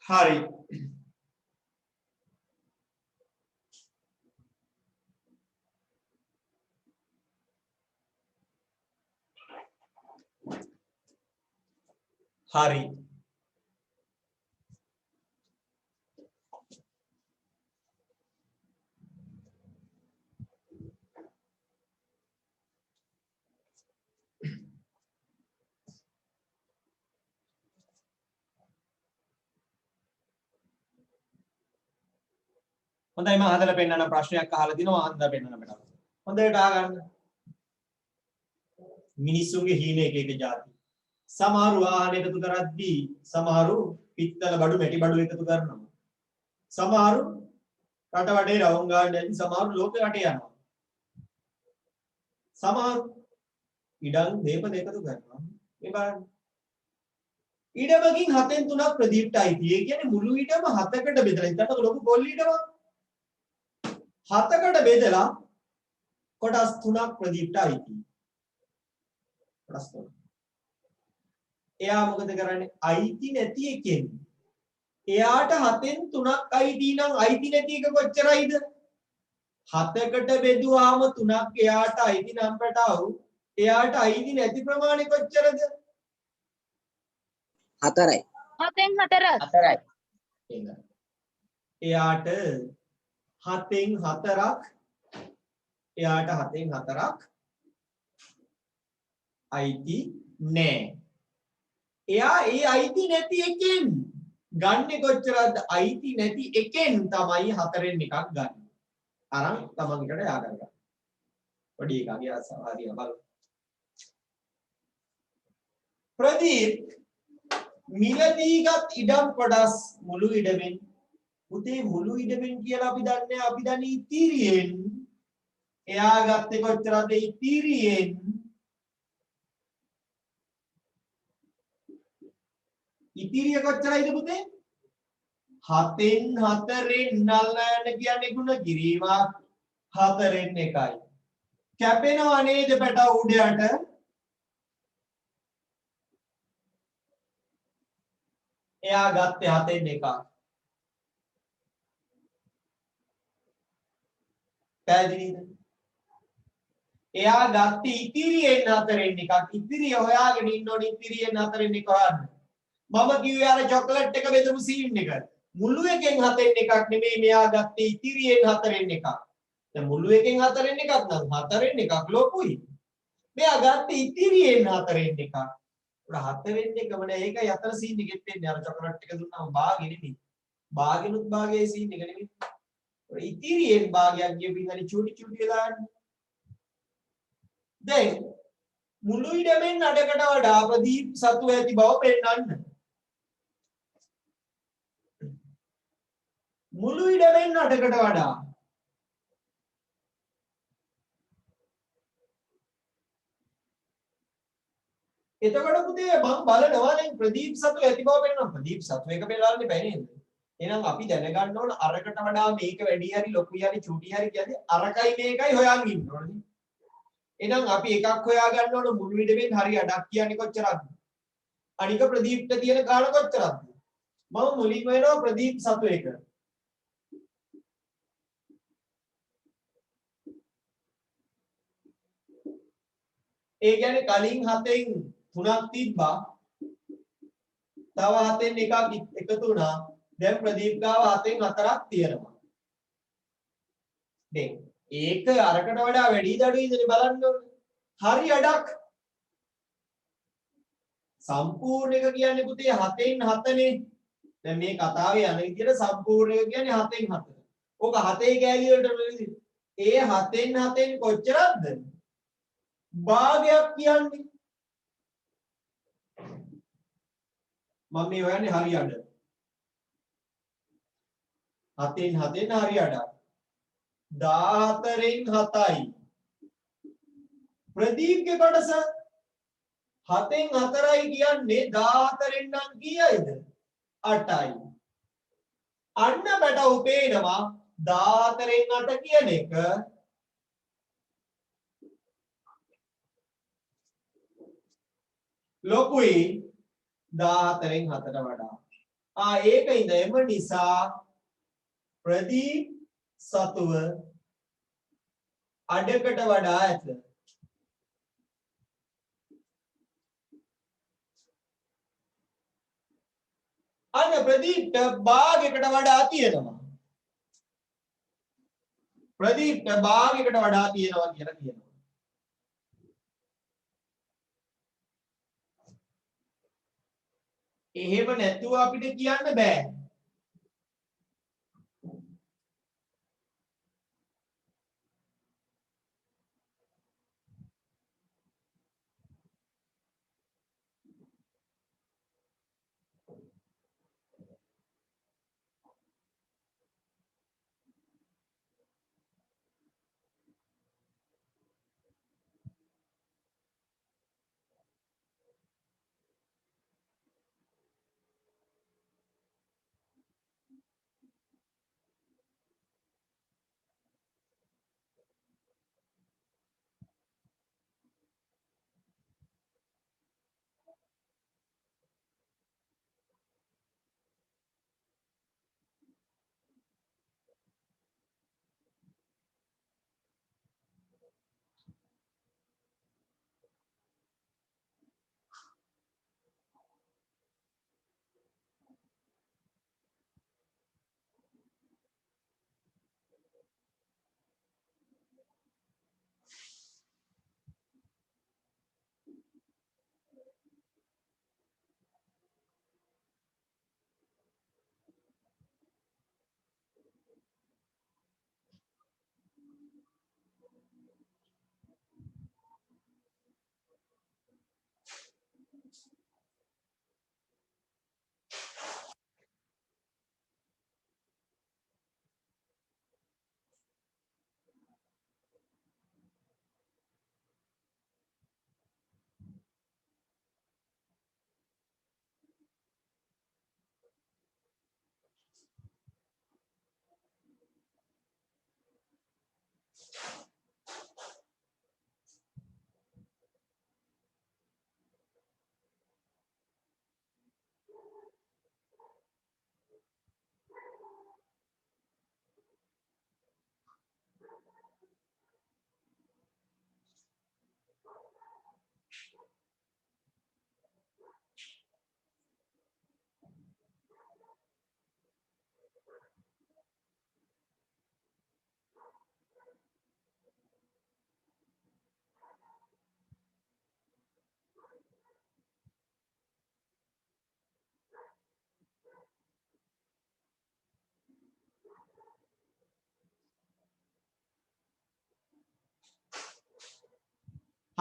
හරි. හරි. හොඳයි මම හදලා පෙන්නන ප්‍රශ්නයක් අහලා දිනවා අහන්න පෙන්නන මට. හොඳට අහගන්න. මිනිස්සුන්ගේ හීන එක එක જાති. සමහරු ආහන එකතු කරද්දී සමහරු පිත්තල බඩු මැටි බඩු එකතු කරනවා. සමහරු රට වටේ රවුම් ගාන යද්දී සමහරු ලෝක රටේ යනවා. සමහරු ඉඩම් දීපද එකතු කරනවා. මේ බලන්න. ඉඩමකින් 7න් 3ක් ප්‍රදීප්ට අයිති. ඒ කියන්නේ මුළු ඉඩම 7කට බෙදලා හිටන්නකො ලොකු පොල් ඉඩමක්. 7කට බෙදලා කොටස් 3ක් ප්‍රදීප්ට අයිති. කොටස් 3. එයා මොකද කරන්නේ? අයිති නැති එකෙන්. එයාට 7න් 3ක් අයිති නම් අයිති නැති එක කොච්චරයිද? 7කට බෙදුවාම 3ක් එයාට අයිති නම් පැටව. එයාට අයිති නැති ප්‍රමාණය කොච්චරද? 4යි. 7න් 4ක්. 4යි. එයාට 7න් 4ක් එයාට 7න් 4ක් අයිති නෑ. එයා ඒ අයිති නැති එකෙන් ගන්නෙ කොච්චරද? අයිති නැති එකෙන් තමයි 4න් එකක් ගන්න. අරන් තමන්ට යා ගන්න. පොඩි එකගේ අසහාරිය බලන්න. ප්‍රදීප් මිලදීගත් ඉඩම් කොටස් මුළු ඉඩමෙන් පුතේ මුළු ඉඩමෙන් කියලා අපි දන්නේ ඉතිරියෙන් එයා ගත්තේ කොච්චරද ඉතිරියෙන් ඉතිරිය කොච්චරයිද පුතේ 7න් 4න් නල්ලන කියන්නේ ගුණ කිරීමක් 4න් එකයි කැපෙනව නේද පැටව උඩයට එයා ගත්තේ 7න් එකක් පැහැදිලිද එයා ගත්තේ ඉතිරියෙන් 4න් එකක් ඉතිරිය හොයාගෙන ඉන්න ඕනේ ඉතිරියෙන් 4න් එක හොයන්න මම කිව්වේ අර චොකලට් එක බෙදමු සීන් එක මුළු එකෙන් 7න් එකක් නෙමෙයි මෙයා ගත්තේ ඉතිරියෙන් 4න් එකක් දැන් මුළු එකෙන් 4න් එකක් නම් 4න් එකක් ලොකුයි මෙයා ගත්තේ ඉතිරියෙන් 4න් එකක් උඩ 4න් එකම නෑ ඒකයි අතර සීන් එකෙත් එන්නේ අර චොකලට් එක දුන්නාම භාගෙ නෙමෙයි භාගෙනුත් භාගයේ සීන් එක නෙමෙයි උඩ ඉතිරියෙන් භාගයක් කියපින් හරි චූටි චූටි වෙලා යන්නේ දැන් මුළු ඉඩමෙන් අඩකට වඩා ප්‍රදීප් සතු ඇති බව පෙන්වන්න මුළු ඉඩමෙන් අඩකට වඩා එතකොට පුතේ මම බලනවා දැන් ප්‍රදීප් සතු ඇති බව පෙන්වනවා ප්‍රදීප් සතු එක බලන්න බෑ නේද එහෙනම් අපි දැනගන්න ඕන අරකට වඩා මේක වැඩි හරි ලොකුයි හරි චූටි හරි කියන්නේ අරකයි මේකයි හොයන් ඉන්න ඕනේ එහෙනම් අපි එකක් හොයා ගන්න ඕන මුළු ඉඩමෙන් හරි අඩක් කියන්නේ කොච්චරක්ද අනික ප්‍රදීප්ට තියෙන ගාණ කොච්චරක්ද මම මුලින්ම වෙනවා ප්‍රදීප් සතු එක ඒ කියන්නේ කලින් 7න් 3ක් තිබ්බා තව 7න් එකක් එකතු වුණා දැන් ප්‍රදීප් ගාව 7න් 4ක් තියෙනවා දැන් ඒක අරකට වඩා වැඩිද අඩුයිද බලන්න ඕනේ හරි අඩක් සම්පූර්ණ එක කියන්නේ පුතේ 7න් 7නේ දැන් මේ කතාවේ යන විදිහට සම්පූර්ණ එක කියන්නේ 7න් 7 ඕක 7 කෑලි වලට ඒ 7න් 7න් කොච්චරක්ද භාගයක් කියන්නේ මම මේ හොයන්නේ හරි අඩ 7න් 7න් හරි අඩක් 14න් 7යි ප්‍රදීප්ගේ කොටස 7න් 4යි කියන්නේ 14න් නම් කීයද 8යි අන්න බට උපේනවා 14න් 8 කියන එක ලොකුයි 14න් 7ට වඩා ඒකින්ද එම නිසා ප්‍රදීප් සතුව අඩකට වඩා ඇත අන්න ප්‍රදීප්ට භාගයකට වඩා තියෙනවා ප්‍රදීප්ට භාගයකට වඩා තියෙනවා කියලා කියනවා එහෙම නැතුව අපිට කියන්න බෑ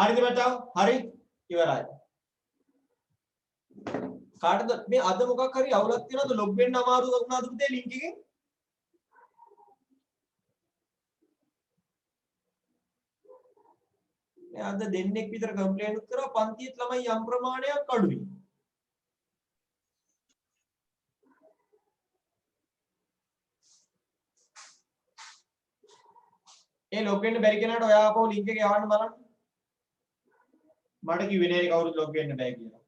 හරිද මචං? හරි ඉවරයි. කාටද මේ අද මොකක් හරි අවුලක් තියෙනවද? ලොග් වෙන්න අමාරු වුණාද පුතේ ලින්ක් එකෙන්? මේ අද දෙන්නෙක් විතර කම්ප්ලේන්ට් කරා පන්තියේ ළමයි යම් ප්‍රමාණයක් අඩුයි. ඒ ලොග් වෙන්න බැරි කෙනාට ඔයා ආපහු ලින්ක් එක යවන්න බලන්න. මට කිව්වේ නෑ කවුරුත් ලොග් වෙන්න බෑ කියලා.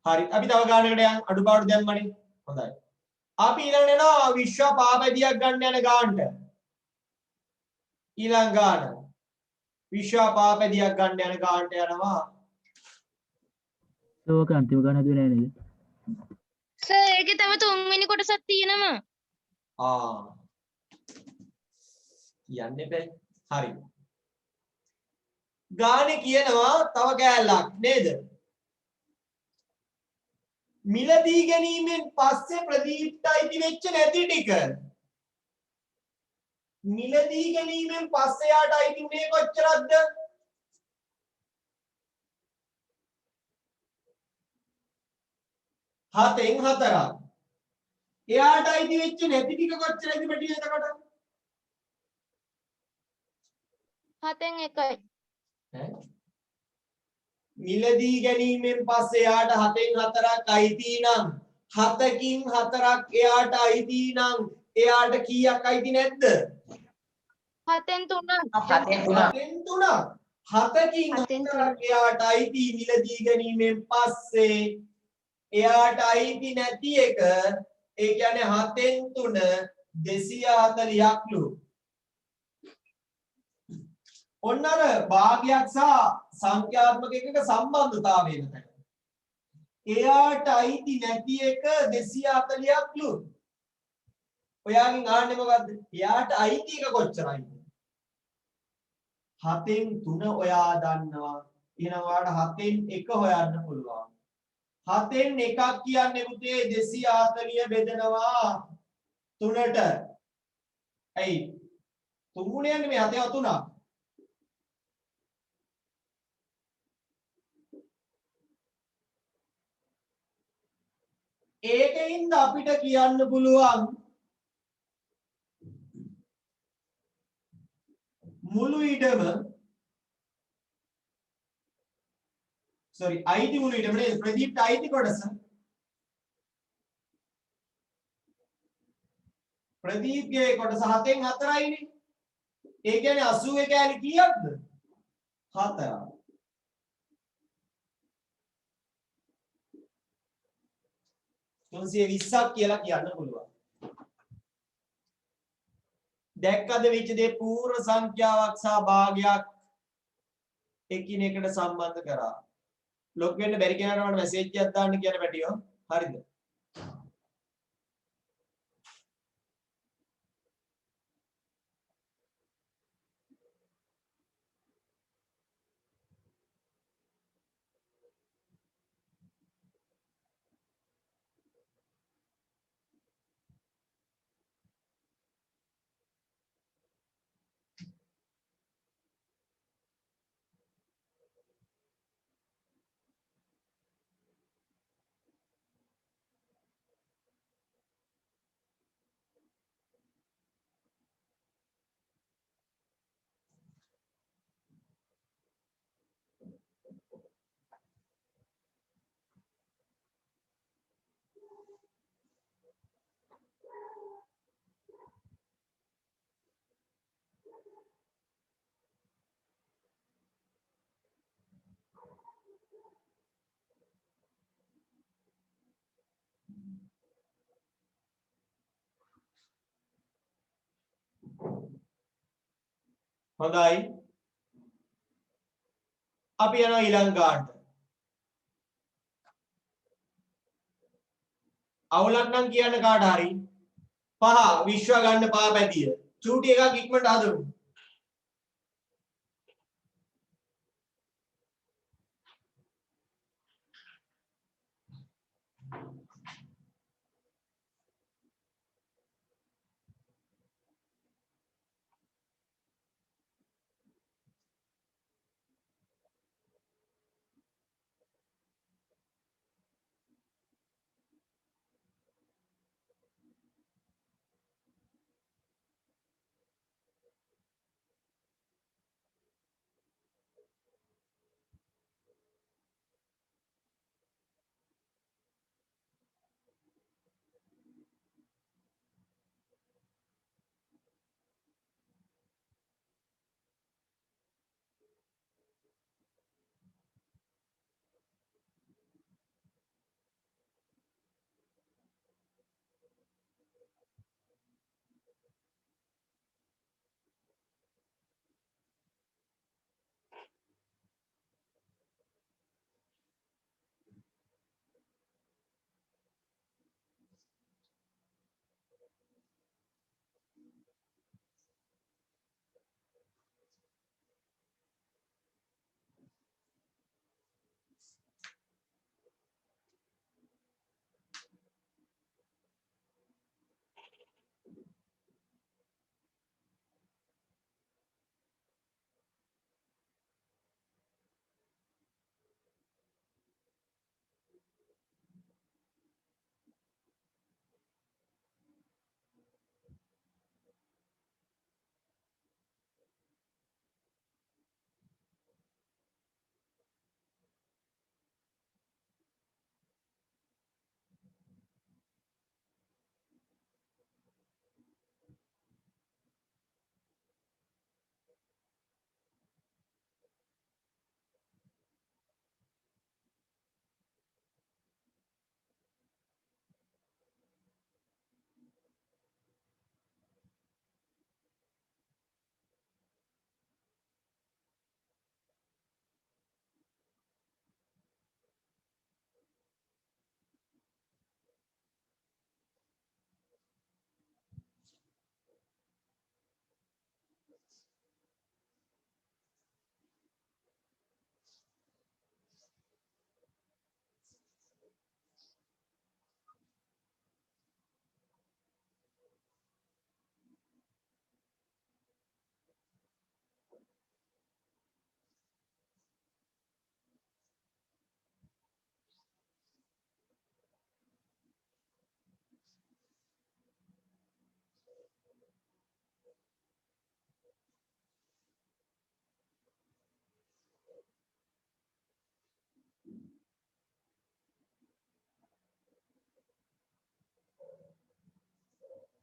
හරි අපි තව ගානකට යන් අඩුපාඩු දැම්මනේ. හොඳයි. අපි ඊළඟ එනවා විශ්ව පාපැදියක් ගන්න යන ගානට. ඊළඟ ගාන විශ්ව පාපැදියක් ගන්න යන ගානට යනවා. ඕක අන්තිම ගාන හදුවේ නෑ නේද? සර් ඒකේ තව තුන්වෙනි කොටසක් තියෙනවා. කියන්න බෑ. හරි. ගානේ කියනවා තව කෑල්ලක් නේද? මිලදී ගැනීමෙන් පස්සේ ප්‍රදීප්ට අයිති වෙච්ච නැති ටික. මිලදී ගැනීමෙන් පස්සේ යාට අයිති උනේ කොච්චරක්ද? හතෙන් හතරක්. එයාට අයිති වෙච්ච නැති ටික කොච්චරද බැටි එතකොට? 7න් 1යි. මිලදී ගැනීමෙන් පස්සේ එයාට 7න් 4ක් අයිති නම් 7කින් 4ක් එයාට අයිති නම් එයාට කීයක් අයිති නැද්ද? 7න් 3ක්. 7න් 3ක්. 7න් 3ක්. 7කින් 4ක් එයාට අයිති මිලදී ගැනීමෙන් පස්සේ එයාට අයිති නැති එක ඒ කියන්නේ 7න් 3 240ක්ලු. ඔන්න අර භාගයක් සහ සංඛ්‍යාත්මක එකක සම්බන්ධතාවය මෙතන. එයාට අයිති නැති එක 240ක්ලු. ඔයාගෙන් අහන්නේ මොකද්ද? එයාට අයිති එක කොච්චරයිද? 7න් 3 ඔයා දන්නවා. එහෙනම් ඔයාට 7න් 1 හොයන්න පුළුවන්. 7න් 1ක් කියන්නේ පුතේ 240 බෙදනවා 3ට. ඇයි? 3 ගුණයන්නේ මේ 7ව 3ක්. ඒකෙන්ද අපිට කියන්න පුළුවන් මුළු ඉඩම අයිති මුළු ඉඩම නේ ප්‍රදීප්ට අයිති කොටස ප්‍රදීප්ගේ කොටස 7න් 4යිනේ. ඒ කියන්නේ 81 කෑලි කීයක්ද? 4ක්. 320ක් කියලා කියන්න පුළුවන්. දැක්කද වෙච්ච දේ පූර්ණ සංඛ්‍යාවක් සහ භාගයක් එකිනෙකට සම්බන්ධ කරා. ලොග් වෙන්න බැරි කෙනාට මට මැසේජ් එකක් දාන්න කියන පැටියෝ. හරිද? හොඳයි. අපි යනවා ඊළඟ ගානට. අවුලක් නම් කියන්න කාට හරි. 5 විශ්ව ගන්න පාපැදිය. චූටි එකක් ඉක්මනට හදමු.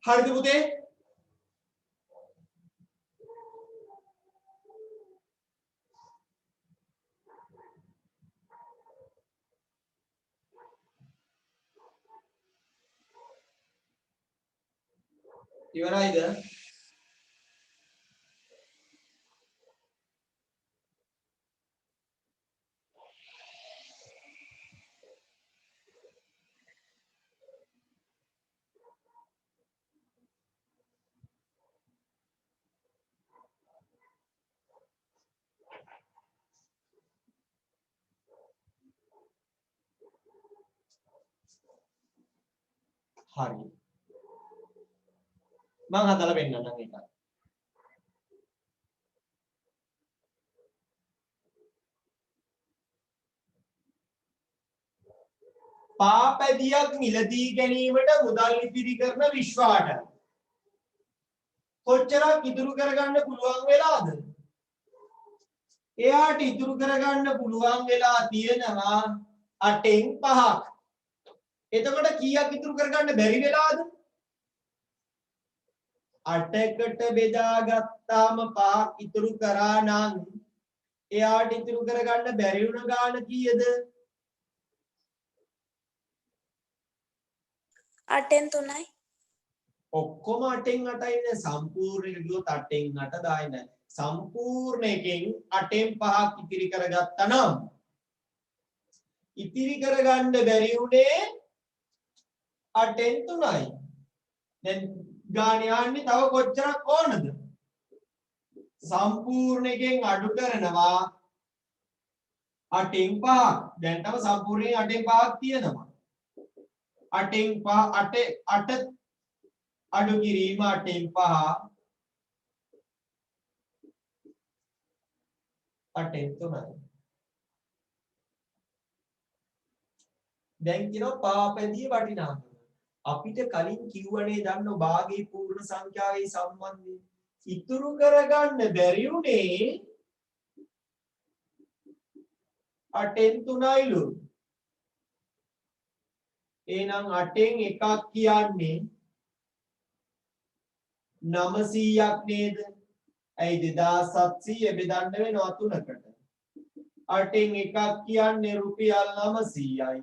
හරිද පුතේ? ඉවරයිද? හරි. මම හදලා පෙන්නන්නම් ඒක. පාපැදියක් මිලදී ගැනීමට මුදල් ඉතිරි කරන විශ්වාට කොච්චරක් ඉතුරු කරගන්න පුළුවන් වෙලාද? එයාට ඉතුරු කරගන්න පුළුවන් වෙලා තියෙනවා 8න් 5ක්. එතකොට කීයක් ඉතුරු කරගන්න බැරි වෙලාද? 8කට බෙදාගත්තාම 5ක් ඉතුරු කරා නම් එයාට ඉතුරු කරගන්න බැරි වුණ ගාන කීයද? 8න් 3යි. ඔක්කොම 8න් 8යි නේ. සම්පූර්ණ එක ගියොත් 8න් 8 දායි නෑ. සම්පූර්ණ එකෙන් 8න් 5ක් ඉතිරි කරගත්තා නම් ඉතිරි කරගන්න බැරි උනේ 8න් 3යි. දැන් ගාණ යන්නේ තව කොච්චරක් ඕනද? සම්පූර්ණ එකෙන් අඩු කරනවා 8න් 5ක්. දැන් තව සම්පූර්ණයෙන් 8න් 5ක් තියෙනවා. 8න් 5 8 අඩු කිරීම 8න් 5 8න් 3යි. දැන් කියනවා පාපැදියේ වටිනාකම. අපිට කලින් කිව්වනේ දන්නව භාගයේ පූර්ණ සංඛ්‍යාවේ සම්බන්ධය. ඉතුරු කරගන්න බැරි උනේ 8න් 3යිලු. එහෙනම් 8න් එකක් කියන්නේ 900ක් නේද? ඇයි 2700 බෙදන්න වෙනවා 3කට. 8න් එකක් කියන්නේ රුපියල් 900යි.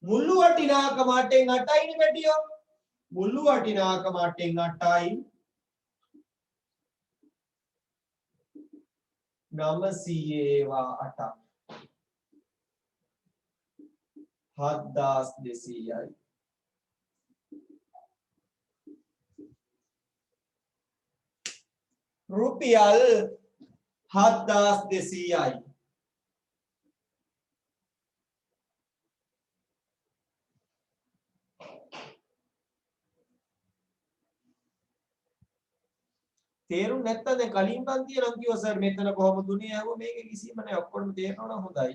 මුළු වටිනාකම 8න් 8යිනේ බැටියෝ. මුළු වටිනාකම 8න් 8යි. 900 ඒවා 8ක්. 7200යි. රුපියල් 7200යි. තේරුම් නැත්තම් දැන් කලින් පන්තිය නම් කිව්වා සර් මෙතන කොහොමද උනේ ආවෝ මේක කිසිම නෑ ඔක්කොම තේරෙනවා නම් හොඳයි.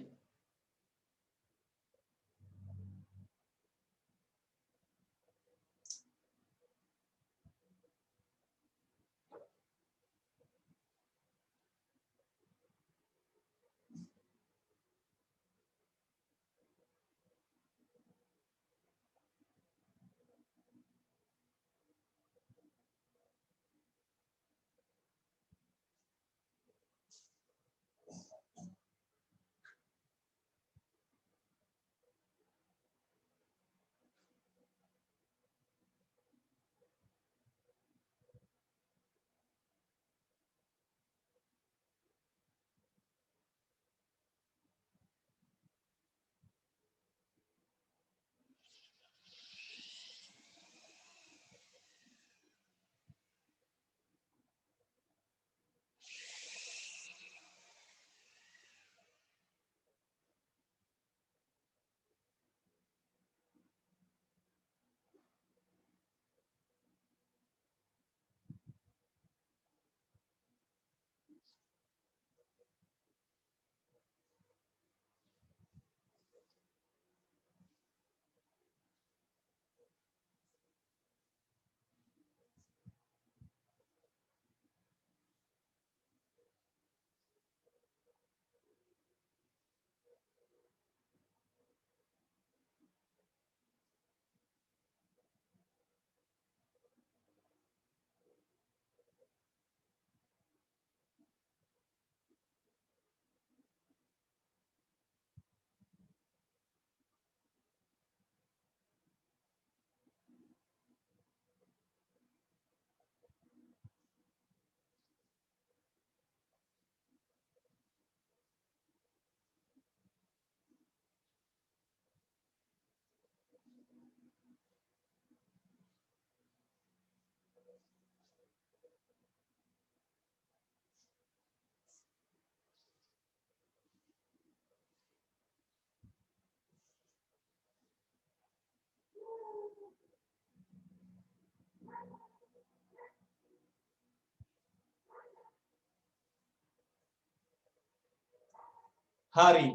හරි.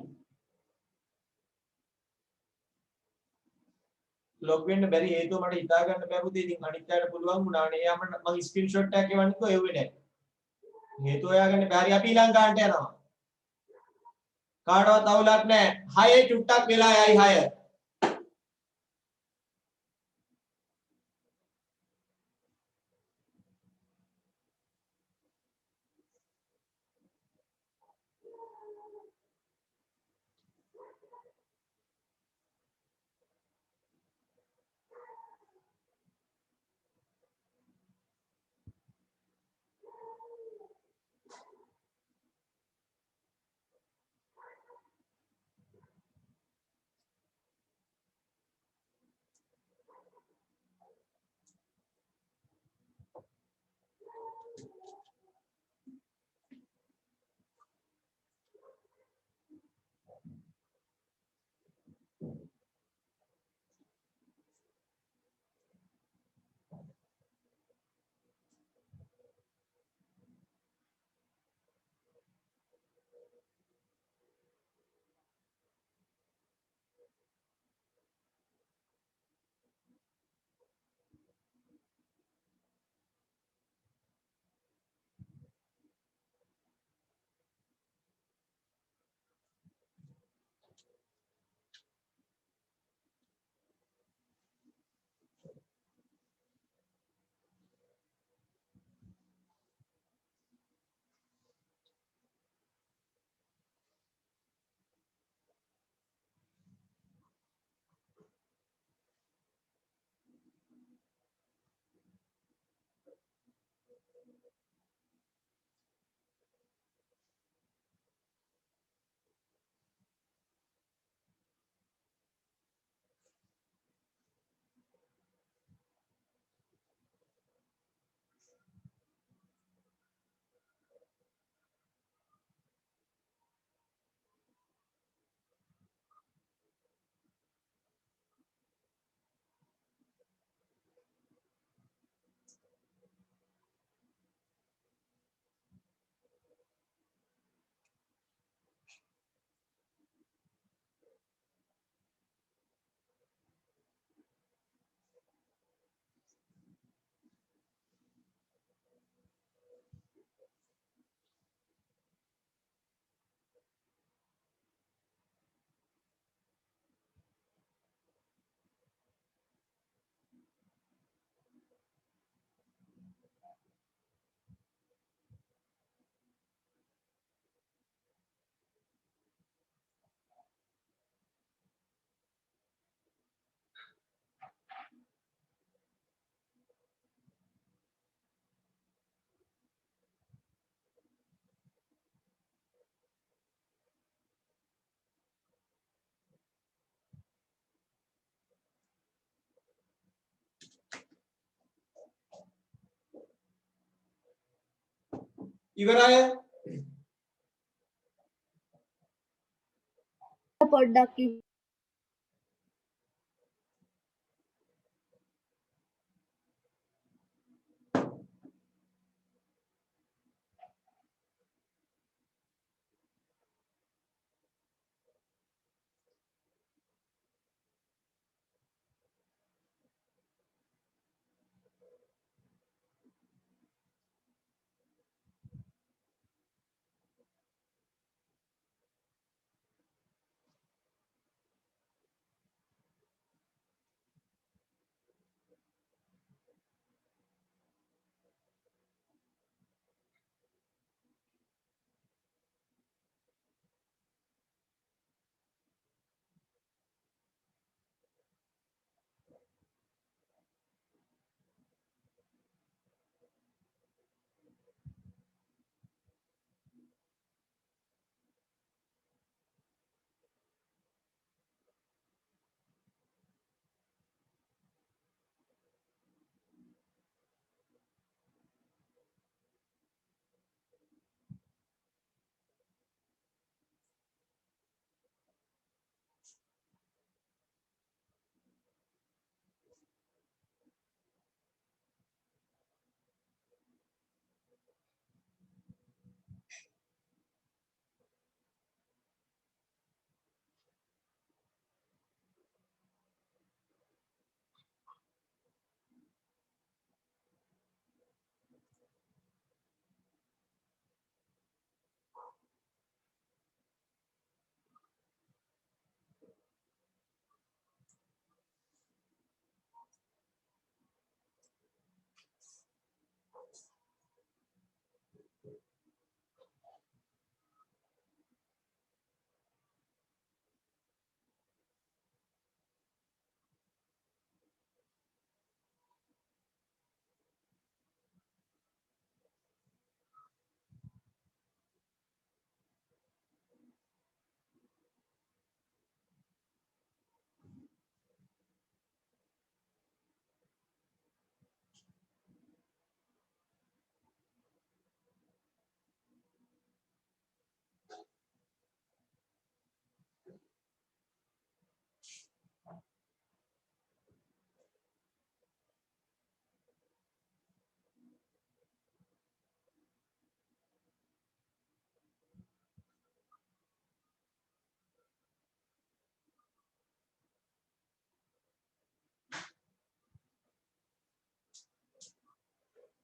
ලොග් වෙන්න බැරි හේතුව මට හිතා ගන්න බෑ පුතේ. ඉතින් අනිත් අයට පුළුවන් වුණානේ. එයා මම ස්ක්‍රීන්ෂොට් එකක් එවන්නකෝ එව්වේ නැහැ. හේතුව හොයාගන්න බැරි අපි ඊළඟ ගානට යනවා. කාටවත් අවුලක් නැහැ. 6 චුට්ටක් වෙලා යයි 6. ඉවරයි. පොඩ්ඩක්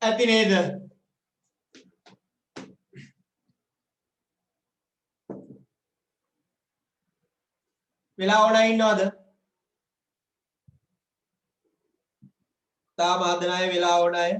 ඇති නේද? වෙලා ඕන අය ඉන්නවද? තාම හදන අය වෙලා ඕන අය?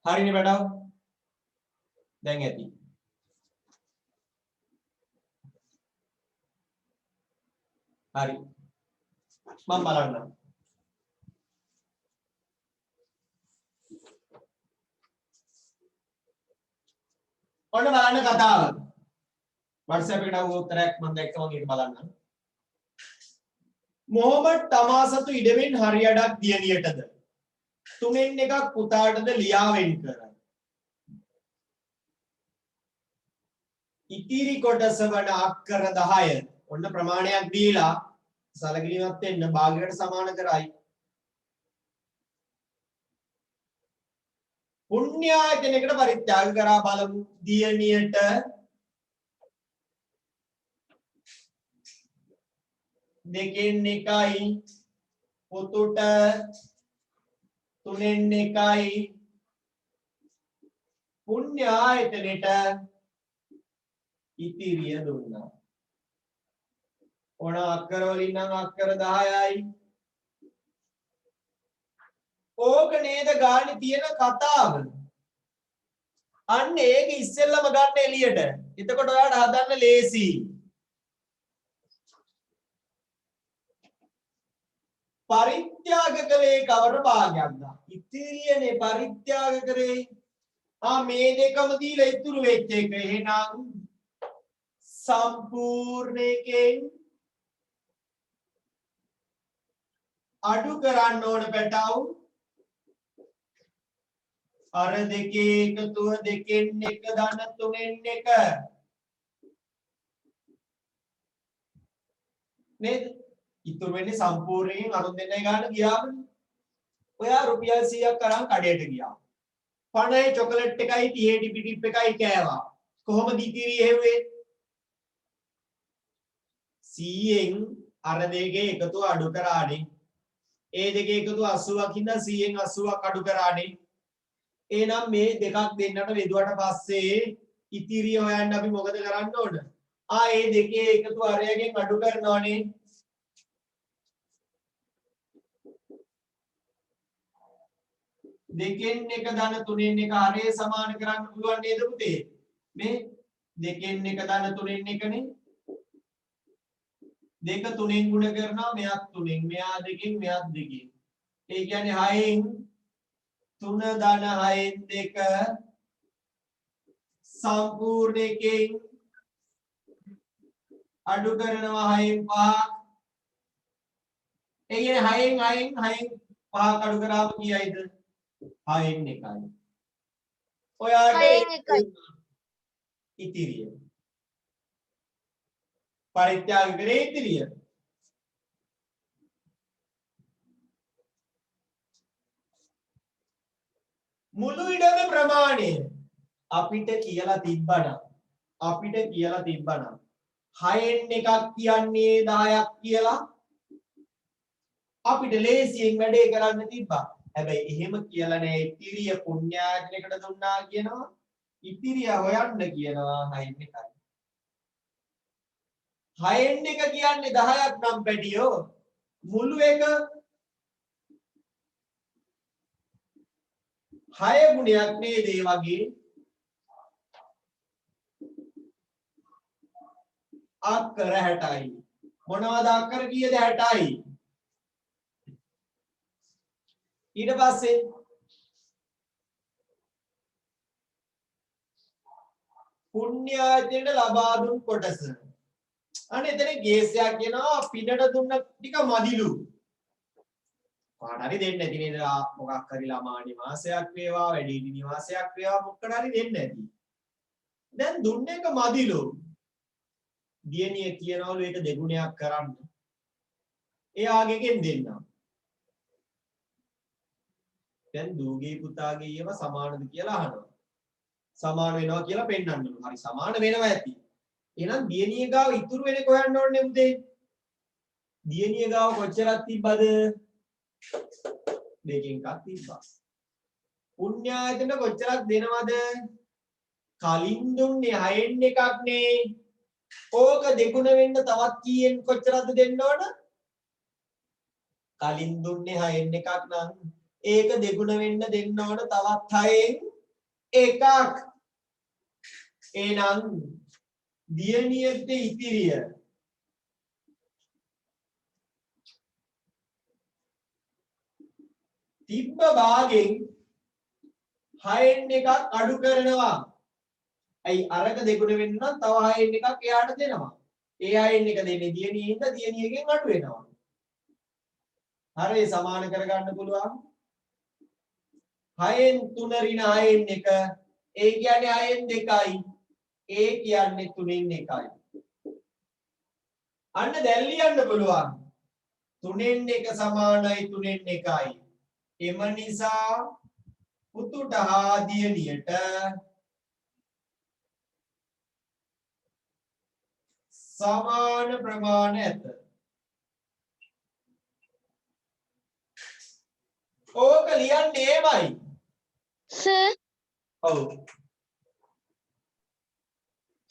හරිනේ බඩව. දැන් ඇති. හරි. මම බලන්නම්. ඔන්න බලන්න කතාව. WhatsApp එකට ආව උත්තරයක් මම දැක්කම ඒක බලන්න. මොහොමඩ් තමා සතු ඉඩමෙන් හරියඩක් දියණියටද තුනෙන් එකක් පුතාටද ලියාවෙන් කරයි. ඉතිරි කොටස වන අක්කර 10 ඔන්න ප්‍රමාණයක් දීලා සලකිලිමත් වෙන්න භාගයකට සමාන කරයි. පුණ්‍යායතනයකට පරිත්‍යාග කරා බලමු. දියණියට දෙකෙන් එකයි පුතුට තුනෙන් එකයි පුණ්‍යායතනෙට ඉතිරිය දුන්නා. ඕන අක්කර වලින් නම් අක්කර 10යි. ඕක නේද ගානේ තියෙන කතාව. අන්න ඒක ඉස්සෙල්ලම ගන්න එළියට. එතකොට ඔයාලට හදන්න ලේසි. පරිත්‍යාග කළේ කවර භාගයක්ද? ඉතිරියනේ පරිත්‍යාග කරේ. මේ දෙකම දීලා ඉතුරු වෙච්ච එක. එහෙනම් සම්පූර්ණයෙන් අඩු කරන්න ඕන පැටවු. අර දෙකේ එකතුව දෙකෙන් එක ධන තුනෙන් එක නේද? ඉතුරු වෙන්නේ සම්පූර්ණයෙන් අරුන් දෙන්නයි ගන්න ගියාමනේ. ඔයා රුපියල් 100ක් අරන් කඩේට ගියා. 50 චොකලට් එකයි 30 ටිප් එකයි කෑවා. කොහොමද ඉතිරි එහෙව්වේ? 100න් අර දෙකේ එකතුව අඩු කරානේ. ඒ දෙකේ එකතුව 80ක් හින්දා 100න් 80ක් අඩු කරානේ. එහෙනම් මේ දෙකක් දෙන්නට බෙදුවට පස්සේ ඉතිරිය හොයන්න අපි මොකද කරන්න ඕන? ඒ දෙකේ එකතුව අරයගෙන් අඩු කරනවනේ. දෙකෙන් එක ධන තුනෙන් එක හරය සමාන කරන්න පුළුවන් නේද පුතේ? මේ දෙකෙන් එක ධන තුනෙන් එකනේ. දෙක තුනෙන් ගුණ කරනවා මෙයක් තුනෙන් මෙයා දෙකෙන් මෙයක් දෙකෙන්. ඒ කියන්නේ 6න් 3 ධන 6න් 2 සම්පූර්ණ එකෙන් අඩු කරනවා 6න් 5. ඒ කියන්නේ 6න් 5 අඩු කරාම කීයයිද? 6න් 1යි. ඔයාට 6න් 1යි. ඉතිරිය. පරිත්‍යාග කරේ ඉතිරිය. මුළු ඉඩම ප්‍රමාණය අපිට කියලා තිබ්බනම් 6න් එකක් කියන්නේ 10ක් කියලා අපිට ලේසියෙන් වැඩේ කරන්න තිබ්බා. හැබැයි එහෙම කියලා නෑ. ඉතිරිය පුණ්‍යායතනයකට දුන්නා කියනවා. ඉතිරිය හොයන්න කියනවා 6න් 1යි. 6න් 1 කියන්නේ 10ක් නම් පැටියෝ මුළු එක 6 ගුණයක් නේද? ඒ වගේ අක්කර 60යි. මොනවද අක්කර කීයද? 60යි. ඊට පස්සේ පුණ්‍යායතනයට ලබා දුන් කොටස. අනේ එතන ගේසයක් කියනවා පිටට දුන්න ටික මදිලු. කාට හරි දෙන්නේ නැති නේද? මොකක් හරි ළමා නිවාසයක් වේවා, වැඩිහිටි නිවාසයක් වේවා මොකකට හරි දෙන්නේ නැති. දැන් දුන්න එක මදිලු. දියණිය කියනවලු ඒක දෙගුණයක් කරන්න. එයාගෙන් දෙන්නම්. දැන් දූගේ පුතාගේ ඒවා සමානද කියලා අහනවා. සමාන වෙනවා කියලා පෙන්නන්නලු. හරි සමාන වෙනවා ඇති. එහෙනම් දියණිය ගාව ඉතුරු වෙන්නේ කොහෙන්ද ඕනේ පුතේ? දියණිය ගාව කොච්චරක් තිබ්බද? දෙකෙන් එකක් තිබ්බා. පුණ්‍යායතන කොච්චරක් දෙනවද? කලින් දුන්නේ 6න් එකක් නේ. ඕක දෙගුණ වෙන්න තවත් කීයෙන් කොච්චරද දෙන්න ඕන? කලින් දුන්නේ 6න් එකක් නම් ඒක දෙගුණ වෙන්න දෙන්න ඕන තවත් 6න් එකක්. එහෙනම් දියණියට ඉතිරිය තිබ්බ භාගෙන් 6න් එකක් අඩු කරනවා. ඇයි අරක දෙගුණ වෙන්න නම් තව 6න් එකක් එයාට දෙනවා. ඒ 6න් එක දෙන්නේ දියණිය හින්දා දියණියගෙන් අඩු වෙනවා. හරි සමාන කරගන්න පුළුවන්. 6න් 3 ඍණ 6න් එක ඒ කියන්නේ 6න් 2යි. ඒ කියන්නේ 3න් 1යි. අන්න දැන් ලියන්න පුළුවන්. 3න් 1 සමානයි 3න් 1යි. එම නිසා පුතුට හා දියණියට සමාන ප්‍රමාණ ඇත. ඕක ලියන්නේ එමයයි. සර් ඔව්.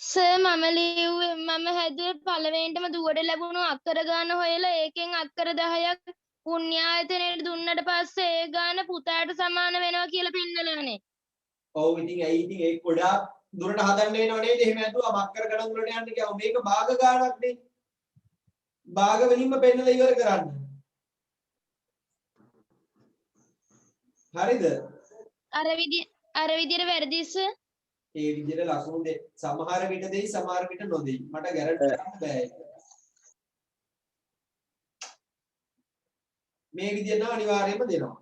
සර් මම ලිව්වේ මම හැදුවේ පළවෙනිටම දුවට ලැබුණු අක්කර ගාන හොයලා ඒකෙන් අක්කර 10ක් පුණ්‍යායතනෙට දුන්නට පස්සේ ඒ ගාන පුතාට සමාන වෙනවා කියලා පෙන්නලානේ. ඔව් ඉතින් ඇයි ඉතින් ඒක ගොඩාක් දුරට හදන්න වෙනව නේද? එහෙම නැතුව අක්කර ගණන් වලට යන්න කියව මේක භාග ගානක් නේ. භාග වලින්ම පෙන්නලා ඉවර කරන්න. හරිද? අර විදියට වැරදි සර්. ඒ විදිහට ලකුණු දෙ සමහර විට දෙයි සමහර විට නොදෙයි. මට ගැරන්ටි කරන්න බෑ ඒක. මේ විදිහට නම් අනිවාර්යයෙන්ම දෙනවා.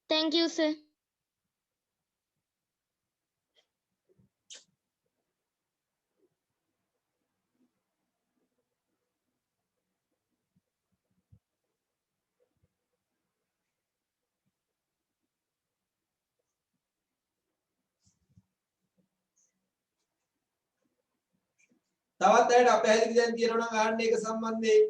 Thank you sir. තවත් අයට අපහැදිලි දැන් තියෙනවා නම් ආන්න ඒක සම්බන්ධයෙන්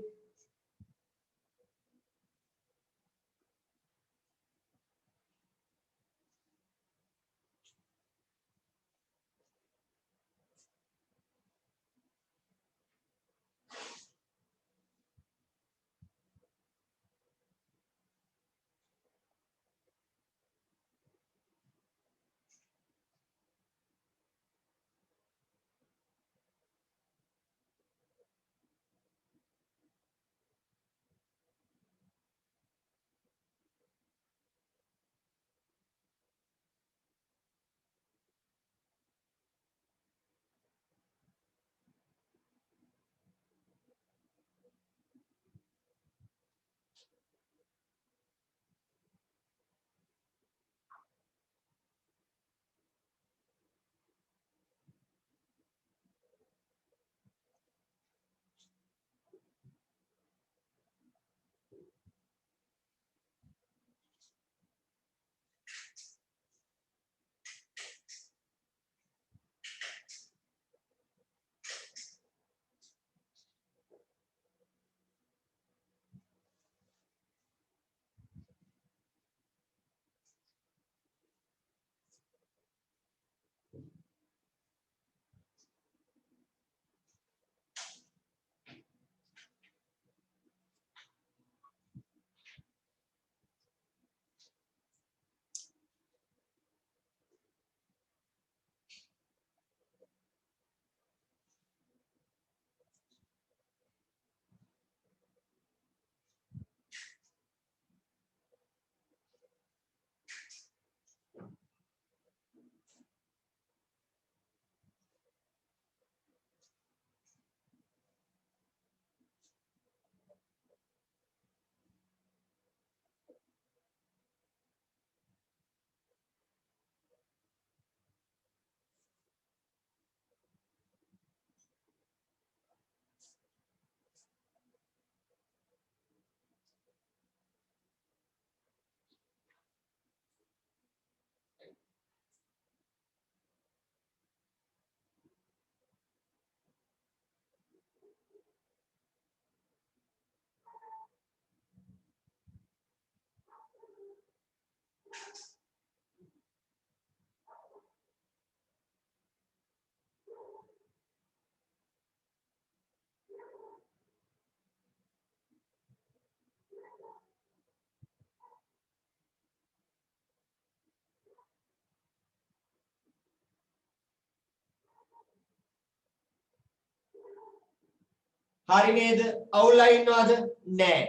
හරි නේද? අවුල්ලා ඉන්නවද? නෑ.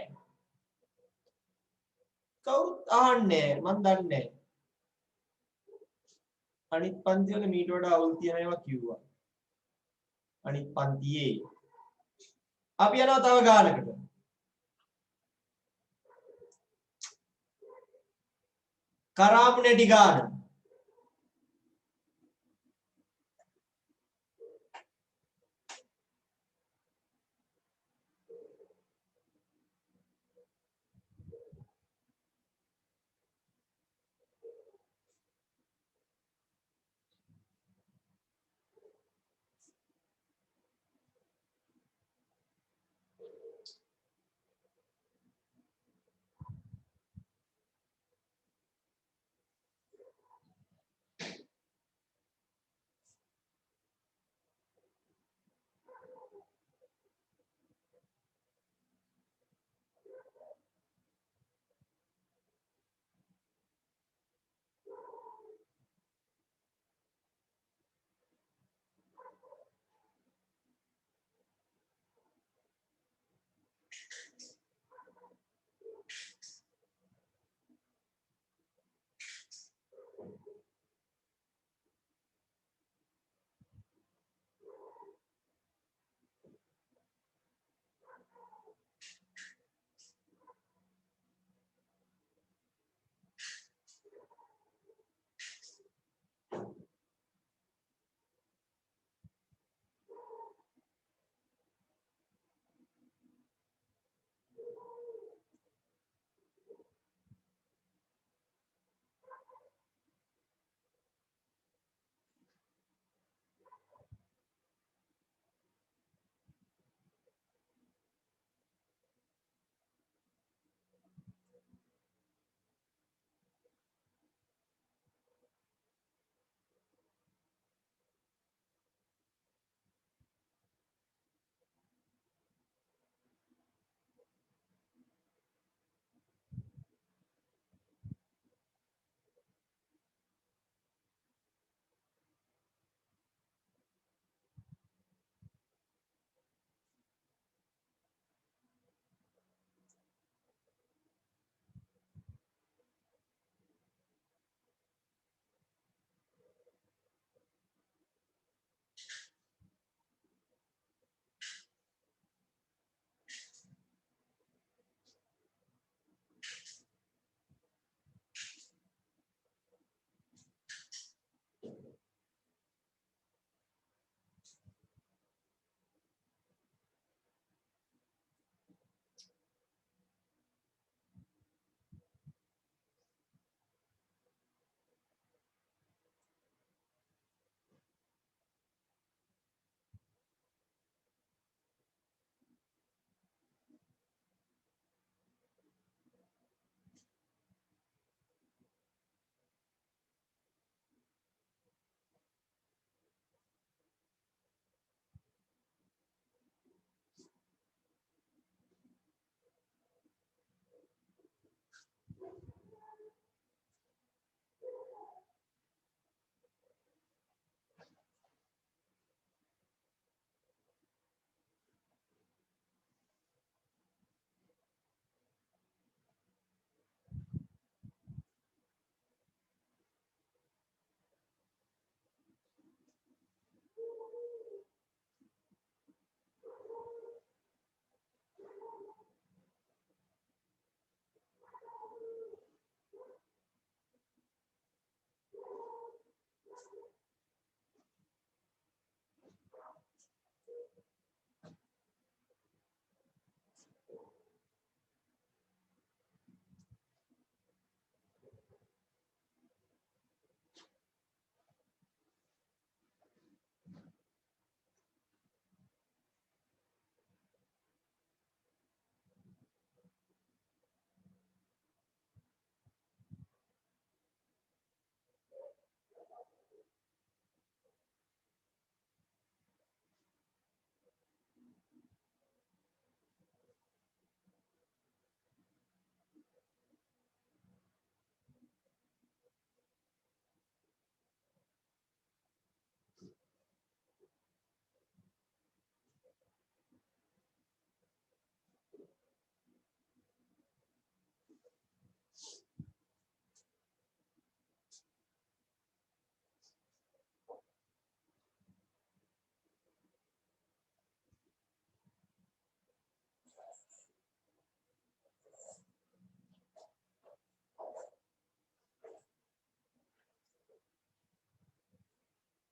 කවුරුත් අහන්නේ නෑ. මන් දන්නේ නෑ. අනිත් පන්ති වල මීට වඩා අවුල් තියෙන ඒවා කිව්වා. අනිත් පන්තියේ අපි යනවා තව ගානකට. කරාපු නැටි ගාන.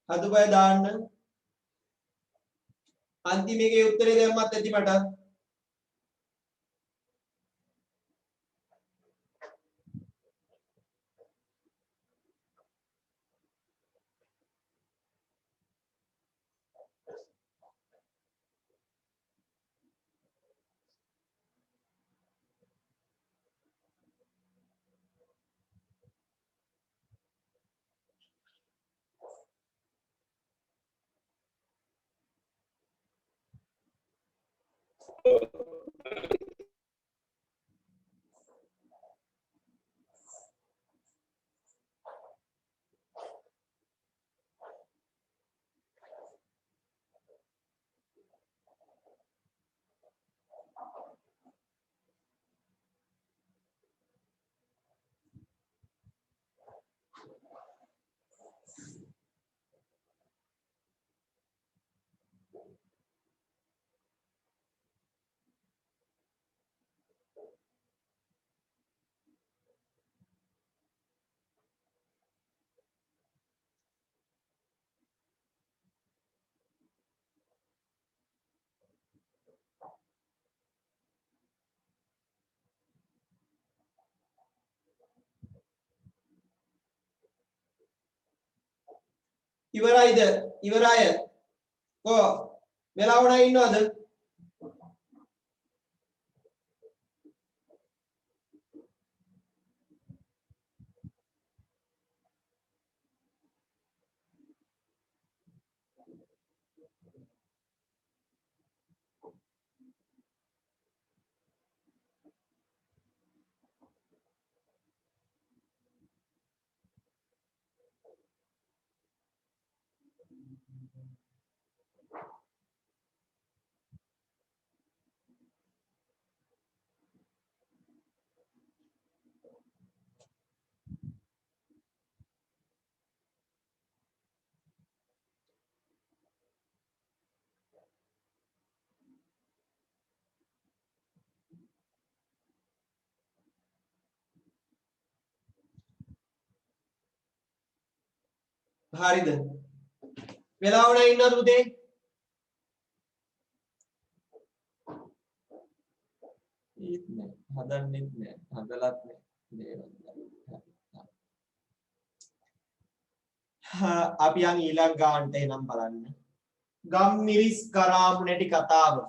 අතුපය දාන්න. අන්තිම එකේ උත්තරේ දැම්මත් ඇති මට. ඉවරයිද? ඉවරයි. කො වෙලාව නැහැ ඉන්නවද? හරිද? වෙලාව නැහැ ඉන්නවද පුතේ? ඒත් නෑ. හදන්නෙත් නෑ. හදලත් නෑ. අපි යන් ඊළඟ ගානට එනම් බලන්න. ගම්මිරිස් කරාමු නැටි කතාව.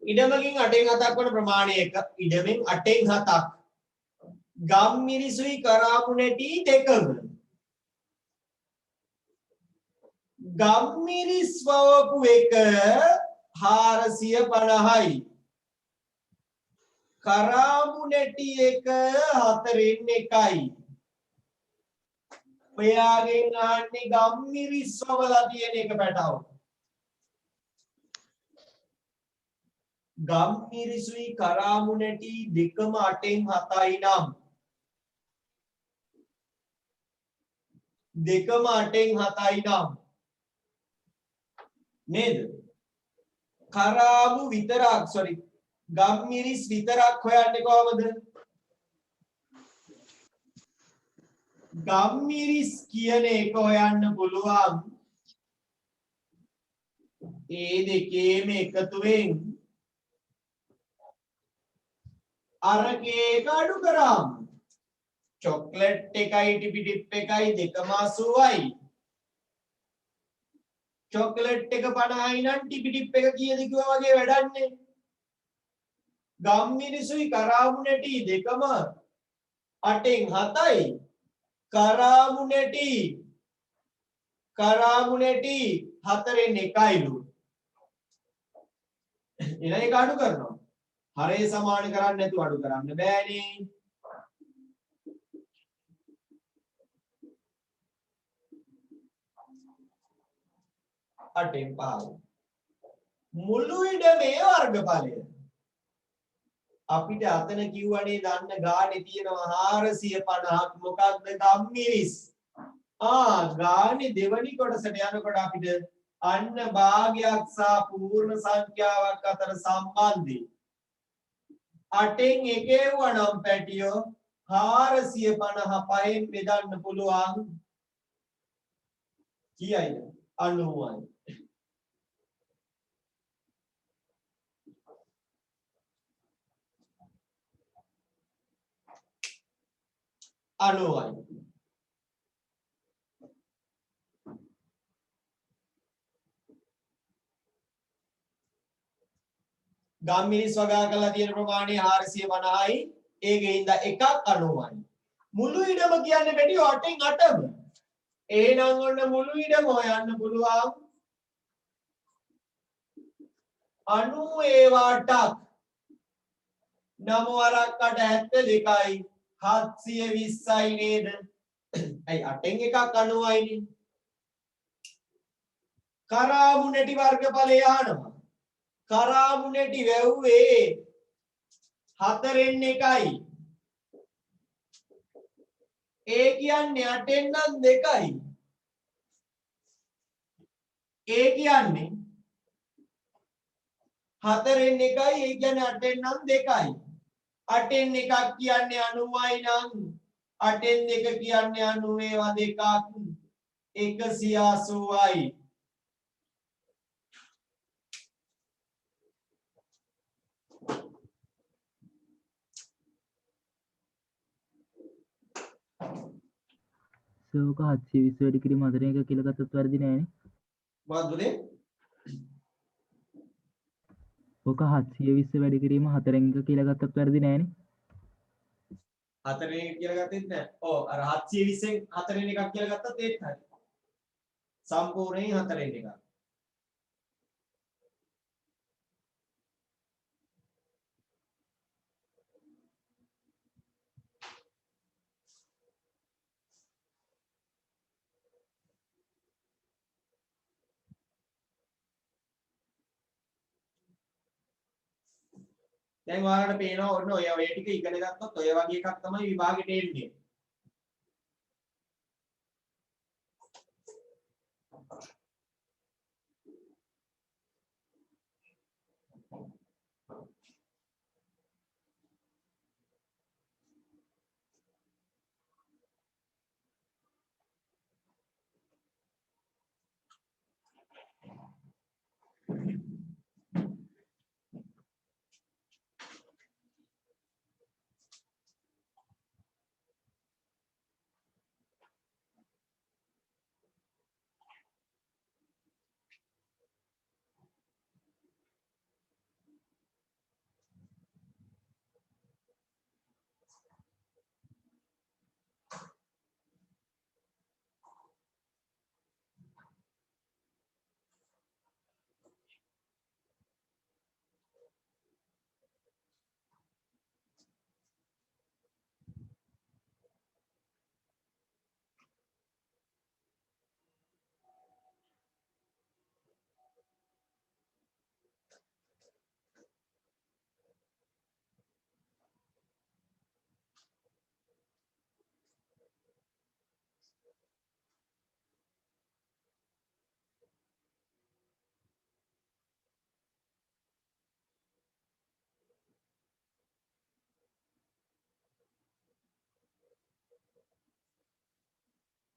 ඉඩමකින් 8න් 7ක් වන ප්‍රමාණය එක ඉඩමෙන් 8න් 7ක් ගම්මිරිසුයි කරාමු නැටි දෙකම ගම්මිරිස් වවපු එක 450යි කරාමු නැටි එක 4න් 1යි ඔයාගෙන් අහන්නේ ගම්මිරිස් වවලා තියෙන එක පැටව ගම්මිරිසුයි කරාමු නැටි දෙකම 8න් 7යි නම් දෙකම 8න් 7යි නම් නේද කරාමු විතරක් ගම්මිරිස් විතරක් හොයන්නේ කොහමද ගම්මිරිස් කියන එක හොයන්න පුළුවන් ඒ දෙකේම එකතුවෙන් අරකේ අඩු කරාම චොක්ලට් එකයි ටිපි ටිප් එකයි දෙකම 80යි චොක්ලට් එක 50යි නම් ටිපි ටිප් එක කීයද කිව්වා වගේ වැඩන්නේ ගම්මිරිසුයි කරාමු නැටි දෙකම 8න් 7යි කරාමු නැටි 4න් 1යිලු එන එක අඩු කරනවා හරේ සමාන කරන්නේ නැතුව අඩු කරන්න බෑනේ අටෙන් පහයි මුළු ඉඩමේ වර්ගඵලය අපිට අතන කිව්වනේ දන්න ගානේ තියෙනවා 450ක් මොකක්ද ගම්මිරිස් ගානේ දෙවනි කොටසට යනකොට අපිට අන්න භාගයක් සහ පූර්ණ සංඛ්‍යාවක් අතර සම්බන්ධය 8න් එකේවුවා නම් පැටියෝ 455න් බෙදන්න පුළුවන් කීයද 90යි 90යි ගම්මිරිස් වගා කරලා තියෙන ප්‍රමාණය 450යි ඒකේ ඉඳ එකක් 90යි මුළු ඉඩම කියන්නේ පැටියෝ 8න් 8ම එහෙනම් ඔන්න මුළු ඉඩම හොයන්න පුළුවන් 90 ඒවාටක් 9 වරක් 8 72යි 720යි නේද ඇයි 8න් එකක් 90යිනේ කරාමුණටි වර්ගඵලය අහනවා කරාමුණටි වැව්වේ 4න් එකයි ඒ කියන්නේ 8න් නම් 2යි ඒ කියන්නේ 4න් එකයි ඒ කියන්නේ 8න් නම් 2යි 8න් එකක් කියන්නේ 90යි නම් 8න් 2 කියන්නේ 90 ඒවා දෙකක් 180යි සෝක 720 වැඩි කිරීම 4 එක කියලා ගත්තත් වැරදි නෑනේ. මොකක්ද උදේ ඕක 720 වැඩි කිරීම 4 එක කියලා ගත්තත් වැරදි නෑනේ. 4න් එක කියලා ගත්තෙත් නෑ ඔව් අර 720න් 4න් එකක් කියලා ගත්තත් ඒත් හරි සම්පූර්ණයෙන් 4න් එකක් දැන් ඔයාලට පේනවා ඔන්න ඔය ටික ඉගෙන ගත්තොත් ඔය වගේ එකක් තමයි විභාගෙට එන්නේ.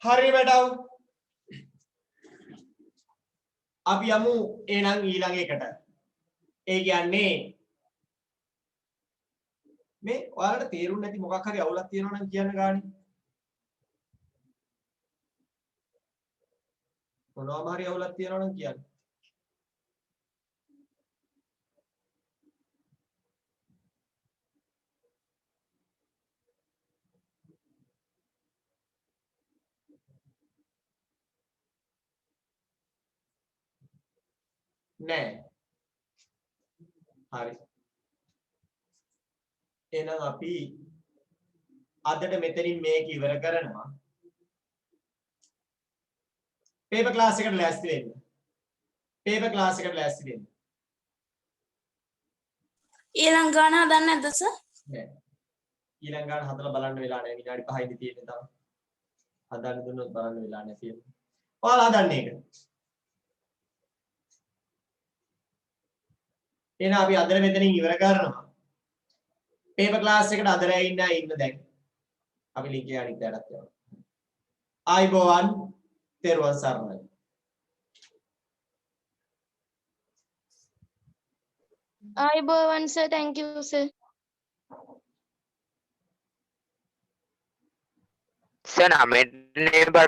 හරි වැඩව අපි යමු එහෙනම් ඊළඟ එකට ඒ කියන්නේ මේ ඔයාලට තේරුන්නේ නැති මොකක් හරි අවුලක් තියෙනවා නම් කියන්න ගානේ මොනවාම හරි අවුලක් තියෙනවා නම් කියන්න නෑ හරි එහෙනම් අපි අදට මෙතනින් මේක ඉවර කරනවා පේපර් ක්ලාස් එකට ලෑස්ති වෙන්න පේපර් ක්ලාස් එකට ලෑස්ති වෙන්න ඊළඟ ගාන හදන්න නැද්ද සර්? නෑ. ඊළඟ ගාන හදලා බලන්න වෙලා නැහැ. විනාඩි 5යි තියෙන්නේ තව. හදන්න දුන්නොත් බලන්න වෙලා නැහැ තියෙන්නේ. ඔයාලා හදන්න ඒක. එහෙනම් අපි අද මෙතනින් ඉවර කරනවා. පේපර් ක්ලාස් එකට අද රැ ඉන්න අය ඉන්න දැන්. අපි ලින්ක් එක අනිත් පැත්තට යනවා. ආයිබෝවන් තෙරුවන් සරණයි. ආයුබෝවන් sir thank you sir. Sir 9 වෙනි